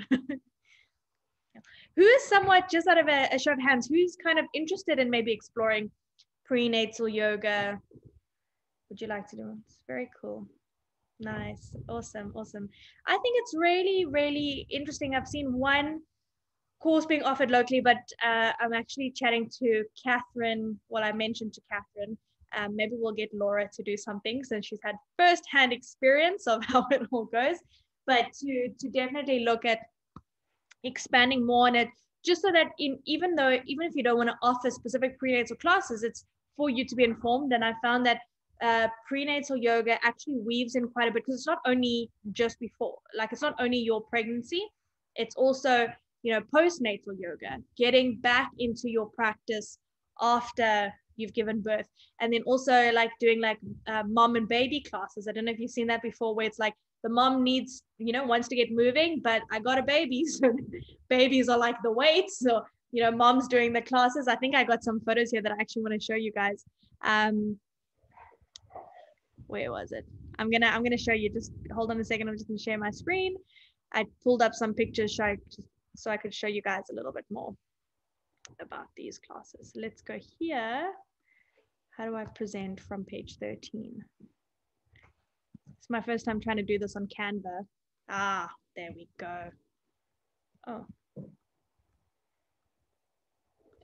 A: Who is somewhat, just out of a show of hands, who's kind of interested in maybe exploring prenatal yoga? Would you like to do it? It's very cool. Nice. Awesome. I think it's really, really interesting. I've seen one course being offered locally, but I'm actually chatting to Catherine. Well, I mentioned to Catherine, maybe we'll get Laura to do something since she's had first-hand experience of how it all goes, but to definitely look at expanding more on it, just so that even if you don't want to offer specific prenatal classes, it's for you to be informed. And I found that prenatal yoga actually weaves in quite a bit, because it's not only just before, like it's not only your pregnancy, it's also, you know, postnatal yoga, getting back into your practice after you've given birth. And then also like doing like mom and baby classes. I don't know if you've seen that before, where it's like the mom needs, you know, wants to get moving, but I got a baby, so babies are like the weights. So, you know, mom's doing the classes. I think I got some photos here that I actually want to show you guys. Where was it? I'm gonna show you. Just hold on a second. I'm just gonna share my screen. I pulled up some pictures so I could show you guys a little bit more about these classes. Let's go here. How do I present from page 13? It's my first time trying to do this on Canva. Ah, there we go. Oh.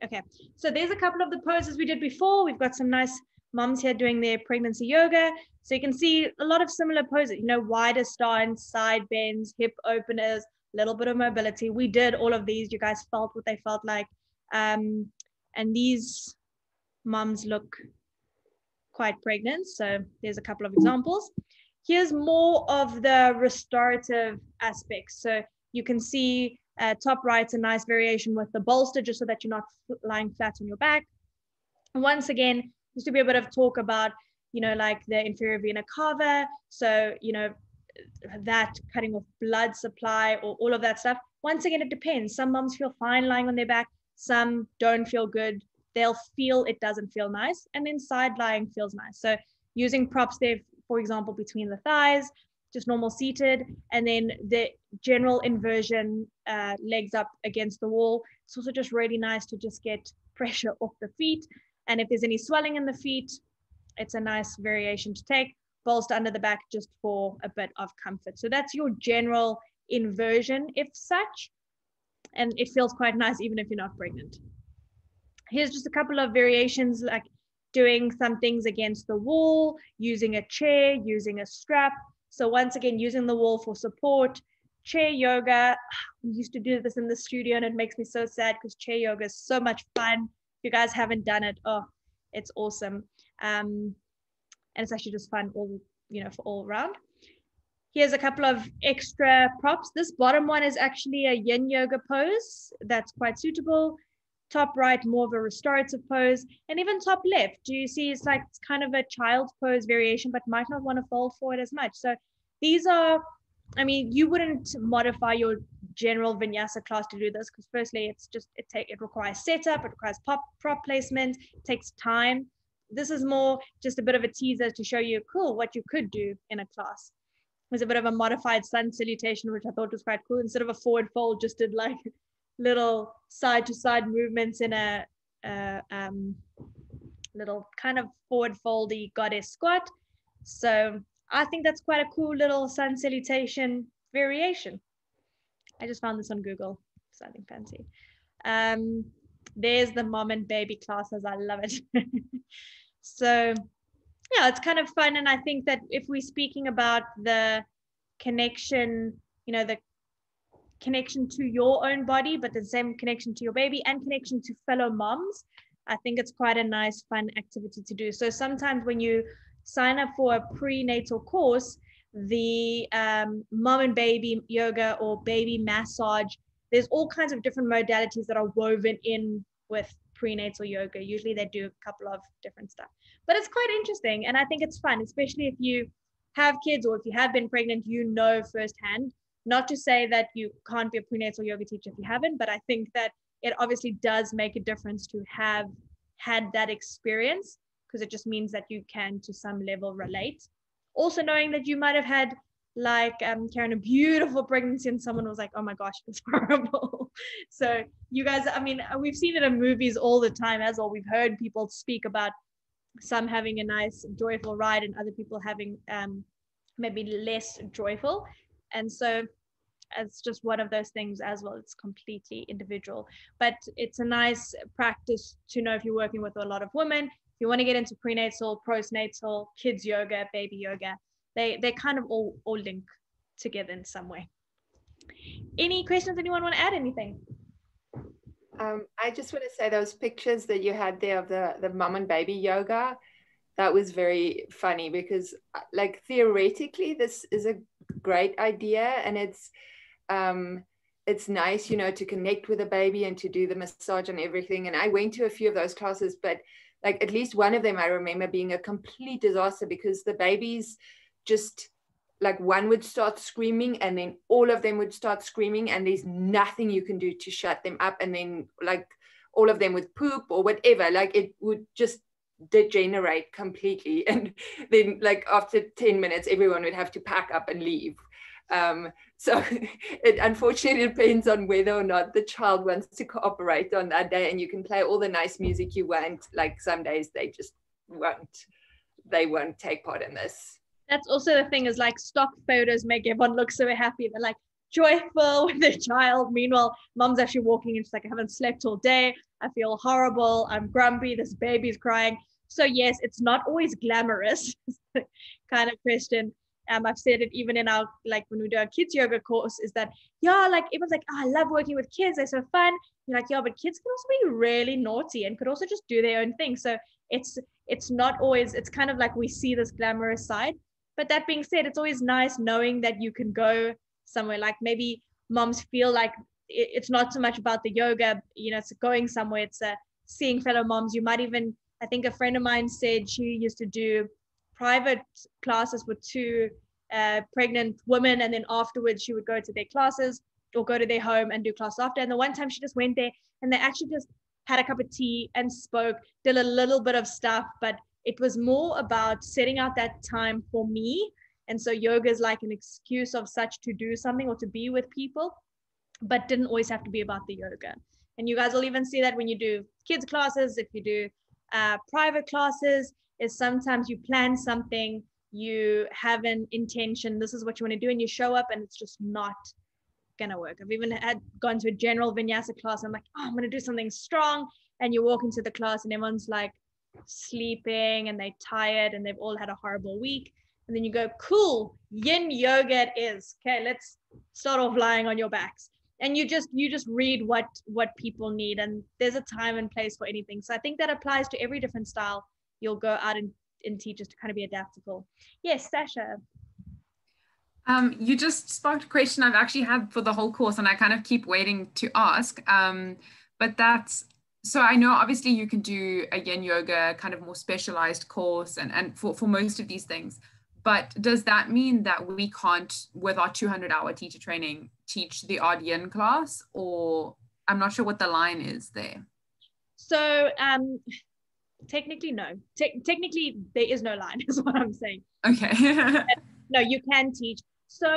A: Okay, so there's a couple of the poses we did before. We've got some nice moms here doing their pregnancy yoga. So you can see a lot of similar poses, you know, wider stance, side bends, hip openers, a little bit of mobility. We did all of these. You guys felt what they felt like. And these moms look quite pregnant. So there's a couple of examples. Here's more of the restorative aspects. So you can see top right's a nice variation with the bolster, just so that you're not lying flat on your back. And once again, just to be a bit of talk about, you know, like the inferior vena cava. So, you know, that cutting off blood supply or all of that stuff. Once again, it depends. Some moms feel fine lying on their back. Some don't feel good. They'll feel it doesn't feel nice. And then side lying feels nice. So using props there, for example, between the thighs, just normal seated, and then the general inversion, legs up against the wall. It's also just really nice to just get pressure off the feet. And if there's any swelling in the feet, it's a nice variation to take. Bolster under the back just for a bit of comfort. So that's your general inversion, if such. And it feels quite nice even if you're not pregnant. Here's just a couple of variations, like doing some things against the wall, using a chair, using a strap. So once again, using the wall for support. Chair yoga, we used to do this in the studio and it makes me so sad because chair yoga is so much fun. If you guys haven't done it, oh, it's awesome. And it's actually just fun all, you know, for all around. Here's a couple of extra props. This bottom one is actually a yin yoga pose that's quite suitable. Top right, more of a restorative pose. And even top left, do you see it's like it's kind of a child's pose variation, but might not want to fold forward as much. So these are, I mean, you wouldn't modify your general vinyasa class to do this, because firstly, it's just, it requires setup, it requires prop placement, it takes time. This is more just a bit of a teaser to show you, cool, what you could do in a class. There's a bit of a modified sun salutation, which I thought was quite cool. Instead of a forward fold, just did like little side to side movements in a little kind of forward foldy goddess squat. So I think that's quite a cool little sun salutation variation. I just found this on Google, something fancy. There's the mom and baby classes. I love it. So yeah, it's kind of fun. And I think that if we're speaking about the connection, you know, the connection to your own body, but the same connection to your baby and connection to fellow moms. I think it's quite a nice, fun activity to do. So sometimes when you sign up for a prenatal course, the mom and baby yoga or baby massage, there's all kinds of different modalities that are woven in with prenatal yoga. Usually they do a couple of different stuff, but it's quite interesting. And I think it's fun, especially if you have kids or if you have been pregnant, you know firsthand. Not to say that you can't be a prenatal yoga teacher if you haven't, but I think that it obviously does make a difference to have had that experience, because it just means that you can to some level relate. Also knowing that you might have had, like Karen, a beautiful pregnancy and someone was like, oh my gosh, it's horrible. So you guys, I mean, we've seen it in movies all the time as well. We've heard people speak about some having a nice joyful ride and other people having maybe less joyful. And so it's just one of those things as well. It's completely individual, but it's a nice practice to know if you're working with a lot of women. If you want to get into prenatal, postnatal, kids yoga, baby yoga, they kind of all link together in some way. Any questions? Anyone want to add anything?
C: I just want to say those pictures that you had there of the mom and baby yoga, that was very funny, because like theoretically this is a great idea, and it's nice, you know, to connect with a baby and to do the massage and everything. And I went to a few of those classes, but like at least one of them I remember being a complete disaster, because the babies just, like, one would start screaming and then all of them would start screaming and there's nothing you can do to shut them up. And then like all of them would poop or whatever, like it would just degenerate completely. And then like after 10 minutes, everyone would have to pack up and leave. So it unfortunately depends on whether or not the child wants to cooperate on that day, and you can play all the nice music you want. Like some days they just won't take part in this.
A: That's also the thing, is like stock photos make everyone look so happy. They're like joyful with their child. Meanwhile, mom's actually walking and she's like, I haven't slept all day. I feel horrible. I'm grumpy. This baby's crying. So yes, it's not always glamorous kind of question. I've said it even in our, like when we do our kids yoga course, is that, yeah, like everyone's like, oh, I love working with kids. They're so fun. You're like, yeah, but kids can also be really naughty and could also just do their own thing. So it's not always, it's kind of like we see this glamorous side. But that being said, it's always nice knowing that you can go somewhere, like maybe moms feel like it's not so much about the yoga, you know, it's going somewhere, it's seeing fellow moms. You might even, I think a friend of mine said she used to do private classes with two pregnant women, and then afterwards she would go to their classes or go to their home and do class after. And the one time she just went there and they actually just had a cup of tea and spoke, did a little bit of stuff, but it was more about setting out that time for me. And so yoga is like an excuse of such to do something or to be with people, but didn't always have to be about the yoga. And you guys will even see that when you do kids classes, if you do private classes, is sometimes you plan something, you have an intention, this is what you want to do, and you show up and it's just not gonna work. I've even gone to a general vinyasa class. I'm like, oh, I'm gonna do something strong, and you walk into the class and everyone's like sleeping and they're tired and they've all had a horrible week. And then you go, cool, yin yoga it is. Okay, let's start off lying on your backs. And you just read what people need, and there's a time and place for anything. So I think that applies to every different style you'll go out and teach, just to kind of be adaptable. Yes, Sasha.
B: You just sparked a question I've actually had for the whole course, and I kind of keep waiting to ask. But that's, so I know obviously you can do a yin yoga kind of more specialized course and for most of these things, but does that mean that we can't, with our 200-hour teacher training, teach the odd yin class? Or I'm not sure what the line is there.
A: So technically no. Technically there is no line, is what I'm saying.
B: Okay.
A: No, you can teach. So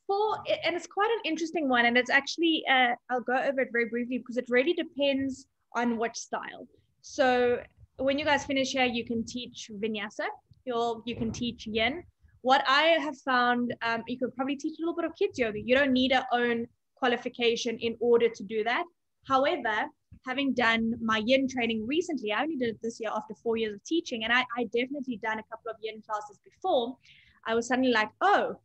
A: and it's quite an interesting one, and it's actually I'll go over it very briefly because it really depends on which style. So when you guys finish here, you can teach vinyasa, you can teach yin. What I have found, you could probably teach a little bit of kids yoga. You don't need a own qualification in order to do that. However, having done my yin training recently, I only did it this year after 4 years of teaching, and I definitely done a couple of yin classes before. I was suddenly like, oh,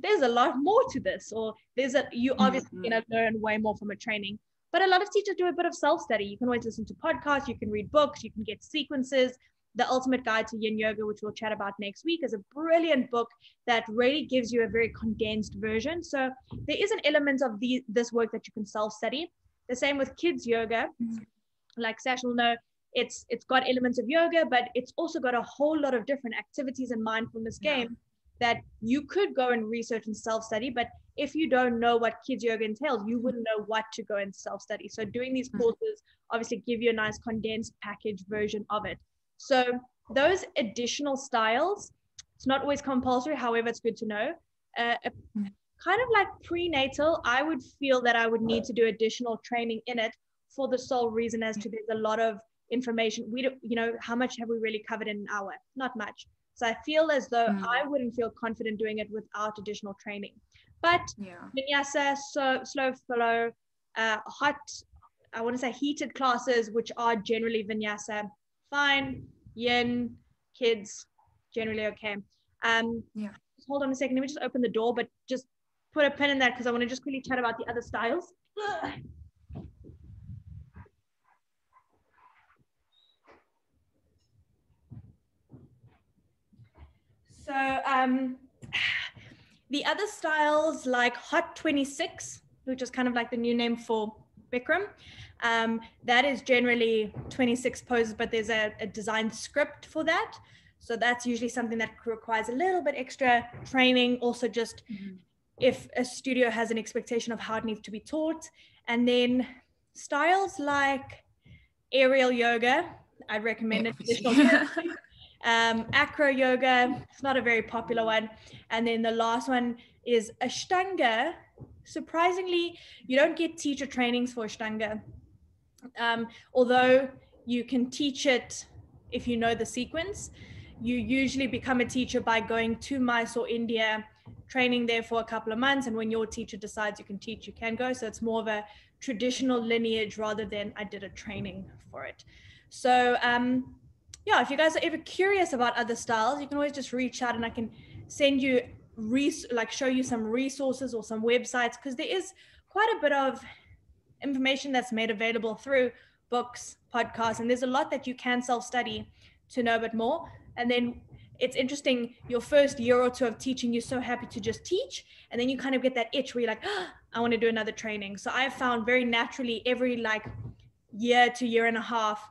A: there's a lot more to this, or you obviously going to learn way more from a training. But a lot of teachers do a bit of self-study. You can always listen to podcasts, you can read books, you can get sequences. The Ultimate Guide to Yin Yoga, which we'll chat about next week, is a brilliant book that really gives you a very condensed version. So there is an element of this work that you can self-study. The same with kids yoga. Like Sash will know, it's got elements of yoga, but it's also got a whole lot of different activities and mindfulness game that you could go and research and self-study. But if you don't know what kids yoga entails, you wouldn't know what to go and self-study. So doing these courses obviously give you a nice condensed package version of it. So those additional styles, it's not always compulsory. However, it's good to know. Kind of like prenatal, I would feel that I would need to do additional training in it for the sole reason as to there's a lot of information. We don't, how much have we really covered in an hour? Not much. So I feel as though I wouldn't feel confident doing it without additional training. But vinyasa, slow flow, hot, I want to say heated classes, which are generally vinyasa, fine. Yin, kids, generally okay. Hold on a second. Let me just open the door, but just put a pin in that because I want to just quickly chat about the other styles. So the other styles like Hot 26, which is kind of like the new name for Bikram, that is generally 26 poses, but there's a designed script for that. So that's usually something that requires a little bit extra training. Also just if a studio has an expectation of how it needs to be taught. And then styles like aerial yoga, I'd recommend it. Acro yoga, it's not a very popular one. And then the last one is Ashtanga. Surprisingly, you don't get teacher trainings for Ashtanga. Although you can teach it if you know the sequence. You usually become a teacher by going to Mysore, India, training there for a couple of months, and when your teacher decides you can teach, you can go. So it's more of a traditional lineage rather than I did a training for it. So yeah, if you guys are ever curious about other styles, you can always just reach out and I can send you show you some resources or some websites, because there is quite a bit of information that's made available through books, podcasts, and there's a lot that you can self-study to know a bit more. And then it's interesting, your first year or two of teaching, you're so happy to just teach, and then you kind of get that itch where you're like, oh, I want to do another training. So I've found very naturally every year to year and a half,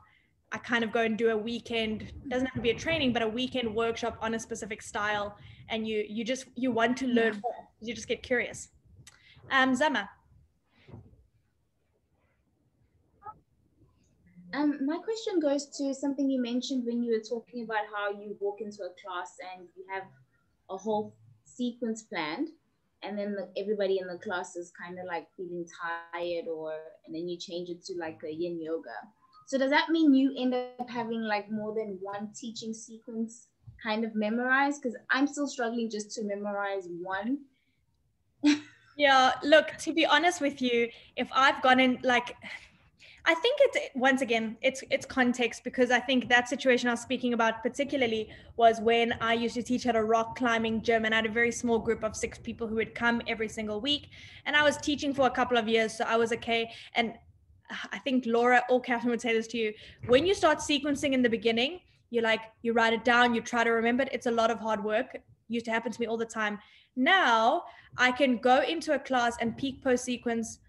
A: I kind of go and do a weekend, doesn't have to be a training, but a weekend workshop on a specific style. And you want to learn more, you just get curious. Zama.
E: My question goes to something you mentioned when you were talking about how you walk into a class and you have a whole sequence planned, and then everybody in the class is kind of like feeling tired, and then you change it to like a yin yoga. So does that mean you end up having like more than one teaching sequence kind of memorized? Because I'm still struggling just to memorize one.
A: Yeah, look, to be honest with you, if I've gone in I think once again, it's context, because I think that situation I was speaking about particularly was when I used to teach at a rock climbing gym, and I had a very small group of 6 people who would come every single week, and I was teaching for a couple of years, so I was okay. And I think Laura or Catherine would say this to you, when you start sequencing in the beginning, you write it down, you try to remember it. It's a lot of hard work. It used to happen to me all the time. Now I can go into a class and peak post sequence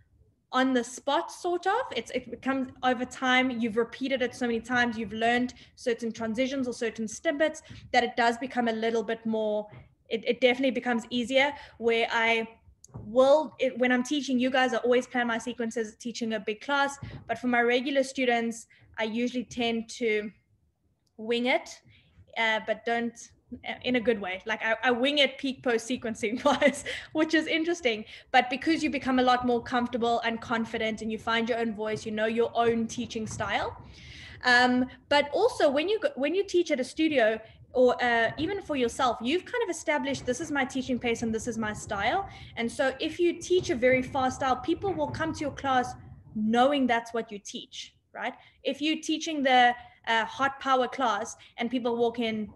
A: on the spot, sort of. It becomes over time, you've repeated it so many times, you've learned certain transitions or certain snippets, that it does become a little bit more, it definitely becomes easier, where when I'm teaching you guys, I always plan my sequences teaching a big class, but for my regular students, I usually tend to wing it, but don't in a good way. I wing it peak post sequencing wise, which is interesting. But because you become a lot more comfortable and confident, and you find your own voice, you know your own teaching style. But also when you teach at a studio, or even for yourself, you've kind of established, this is my teaching pace and this is my style. And so if you teach a very fast style, people will come to your class knowing that's what you teach, right? If you're teaching the hot power class and people walk in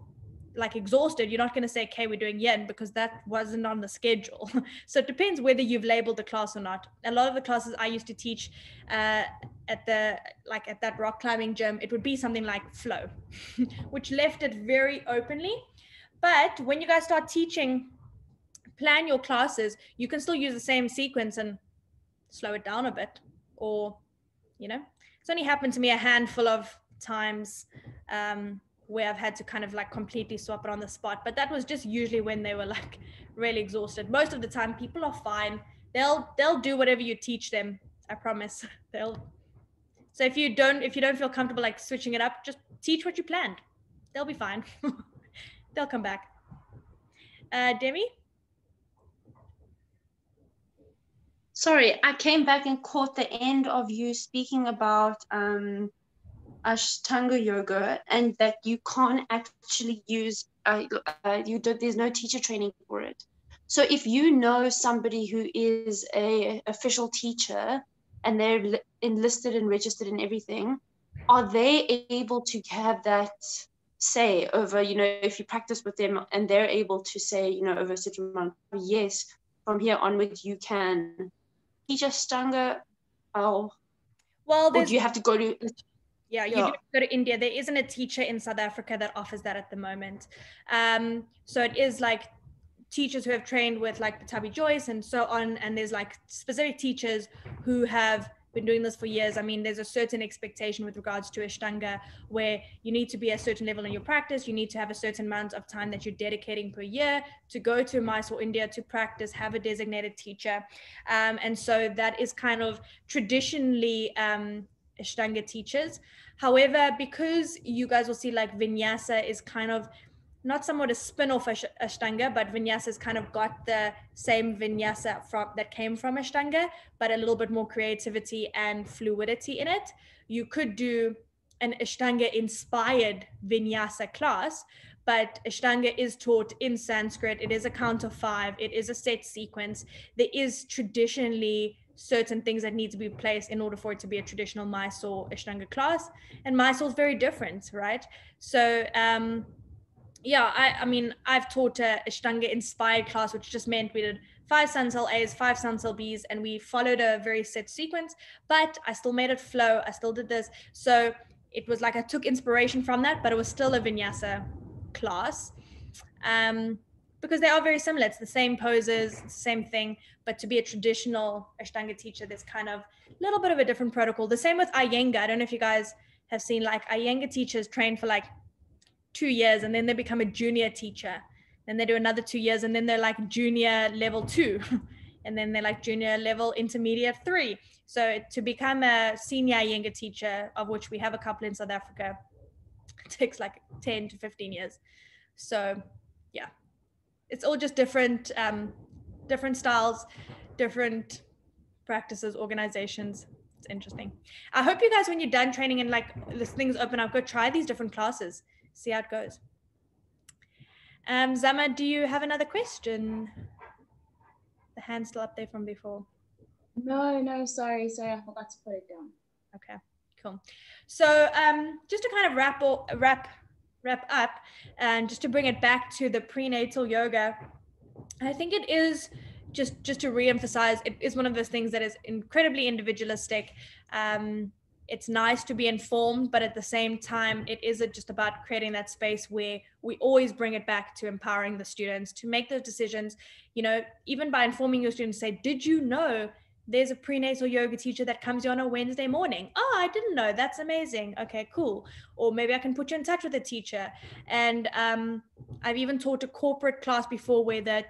A: like exhausted, you're not going to say, okay, we're doing yin, because that wasn't on the schedule. So it depends whether you've labeled the class or not. A lot of the classes I used to teach at that rock climbing gym, it would be something like flow, which left it very openly. But when you guys start teaching, plan your classes, you can still use the same sequence and slow it down a bit. Or, it's only happened to me a handful of times where I've had to kind of like completely swap it on the spot. But that was just usually when they were like really exhausted. Most of the time, people are fine. They'll do whatever you teach them. I promise. So if you don't feel comfortable like switching it up, just teach what you planned. They'll be fine. They'll come back. Demi?
H: Sorry, I came back and caught the end of you speaking about Ashtanga yoga, and that you can't actually use there's no teacher training for it. So if you know somebody who is a official teacher and they're enlisted and registered and everything, are they able to have that say over, if you practice with them and they're able to say, over a certain amount, yes, from here onwards you can teach Ashtanga? Well, or do you have to go to...
A: Yeah, you do go to India. There isn't a teacher in South Africa that offers that at the moment. So it is like teachers who have trained with like Patabi Joyce and so on. And there's like specific teachers who have been doing this for years. I mean, there's a certain expectation with regards to Ashtanga where you need to be a certain level in your practice. You need to have a certain amount of time that you're dedicating per year to go to Mysore, India to practice, have a designated teacher. And so that is kind of traditionally Ashtanga teachers. However, because you guys will see like Vinyasa is kind of not somewhat a spin-off Ashtanga, but Vinyasa has kind of got the same Vinyasa that came from Ashtanga, but a little bit more creativity and fluidity in it. You could do an Ashtanga inspired Vinyasa class, but Ashtanga is taught in Sanskrit. It is a count of 5. It is a set sequence. There is traditionally certain things that need to be placed in order for it to be a traditional Mysore Ashtanga class. And Mysore is very different, right? So, I mean, I've taught a Ashtanga inspired class, which just meant we did 5 Sansal A's, 5 Sansal B's, and we followed a very set sequence, but I still made it flow. I still did this. So it was like I took inspiration from that, but it was still a Vinyasa class. Because they are very similar. It's the same poses, it's the same thing, but to be a traditional Ashtanga teacher, there's kind of a little bit of a different protocol. The same with Iyengar. I don't know if you guys have seen like Iyengar teachers train for like 2 years and then they become a junior teacher. Then they do another 2 years and then they're like junior level 2 and then they're like junior level intermediate 3. So to become a senior Iyengar teacher, of which we have a couple in South Africa, it takes like 10 to 15 years. So yeah. It's all just different styles, different practices, organizations. It's interesting. I hope you guys, when you're done training and like this thing's open up, go try these different classes, see how it goes. Zama, do you have another question? The hand's still up there from before.
E: No, sorry, I forgot to put it down.
A: Okay, cool. So just to kind of wrap up and just to bring it back to the prenatal yoga, I think it is just to re-emphasize, it is one of those things that is incredibly individualistic. It's nice to be informed, but at the same time, it is just about creating that space where we always bring it back to empowering the students to make those decisions, even by informing your students, say, did you know there's a prenatal yoga teacher that comes on a Wednesday morning? Oh, I didn't know. That's amazing. Okay, cool. Or maybe I can put you in touch with a teacher. And I've even taught a corporate class before where the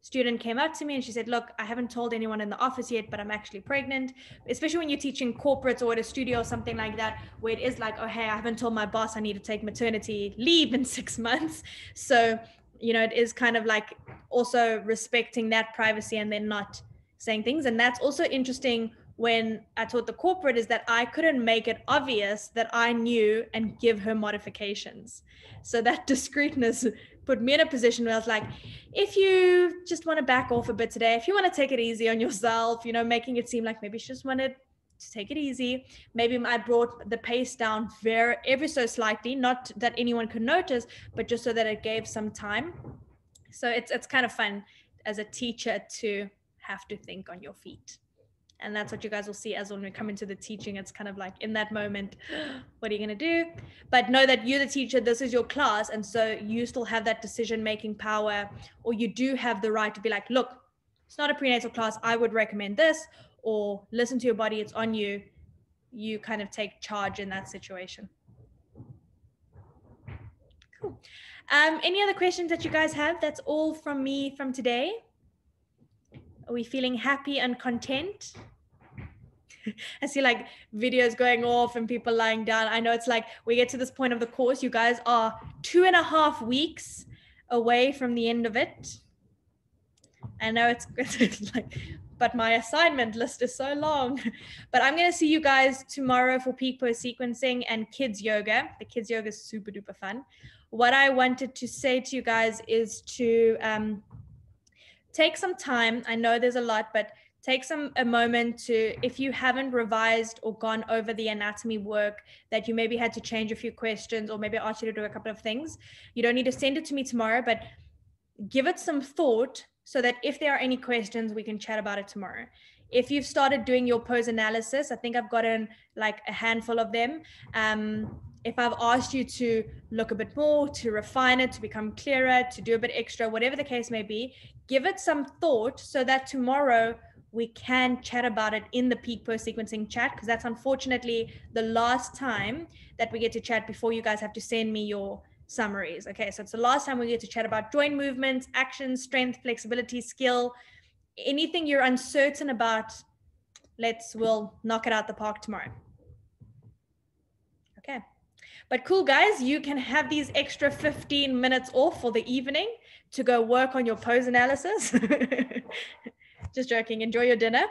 A: student came up to me and she said, look, I haven't told anyone in the office yet, but I'm actually pregnant. Especially when you're teaching corporates or at a studio or something like that, where it is like, oh, hey, I haven't told my boss I need to take maternity leave in 6 months. So it is kind of like also respecting that privacy and then not saying things. And that's also interesting when I taught the corporate, is that I couldn't make it obvious that I knew and give her modifications. So that discreetness put me in a position where I was like, if you just want to back off a bit today, if you want to take it easy on yourself, making it seem like maybe she just wanted to take it easy. Maybe I brought the pace down ever so slightly, not that anyone could notice, but just so that it gave some time. So it's kind of fun as a teacher to have to think on your feet. And that's what you guys will see as when we come into the teaching. It's kind of like in that moment, what are you going to do? But know that you're the teacher, this is your class. And so you still have that decision-making power, or you do have the right to be like, look, it's not a prenatal class, I would recommend this, or listen to your body, it's on you. You kind of take charge in that situation. Cool. Any other questions that you guys have? That's all from me from today. Are we feeling happy and content? I see like videos going off and people lying down. I know it's like we get to this point of the course. You guys are 2.5 weeks away from the end of it. I know it's like, but my assignment list is so long. But I'm going to see you guys tomorrow for peak post sequencing and kids yoga. The kids yoga is super duper fun. What I wanted to say to you guys is to take some time. I know there's a lot, but take a moment to, if you haven't revised or gone over the anatomy work, that you maybe had to change a few questions or maybe ask you to do a couple of things. You don't need to send it to me tomorrow, but give it some thought so that if there are any questions, we can chat about it tomorrow. If you've started doing your pose analysis, I think I've gotten like a handful of them. If I've asked you to look a bit more, to refine it, to become clearer, to do a bit extra, whatever the case may be, give it some thought so that tomorrow we can chat about it in the peak post sequencing chat, because that's unfortunately the last time that we get to chat before you guys have to send me your summaries. Okay, so it's the last time we get to chat about joint movements, action, strength, flexibility, skill, anything you're uncertain about. We'll knock it out the park tomorrow. Okay. But cool, guys, you can have these extra 15 minutes off for the evening to go work on your pose analysis. Just joking, enjoy your dinner.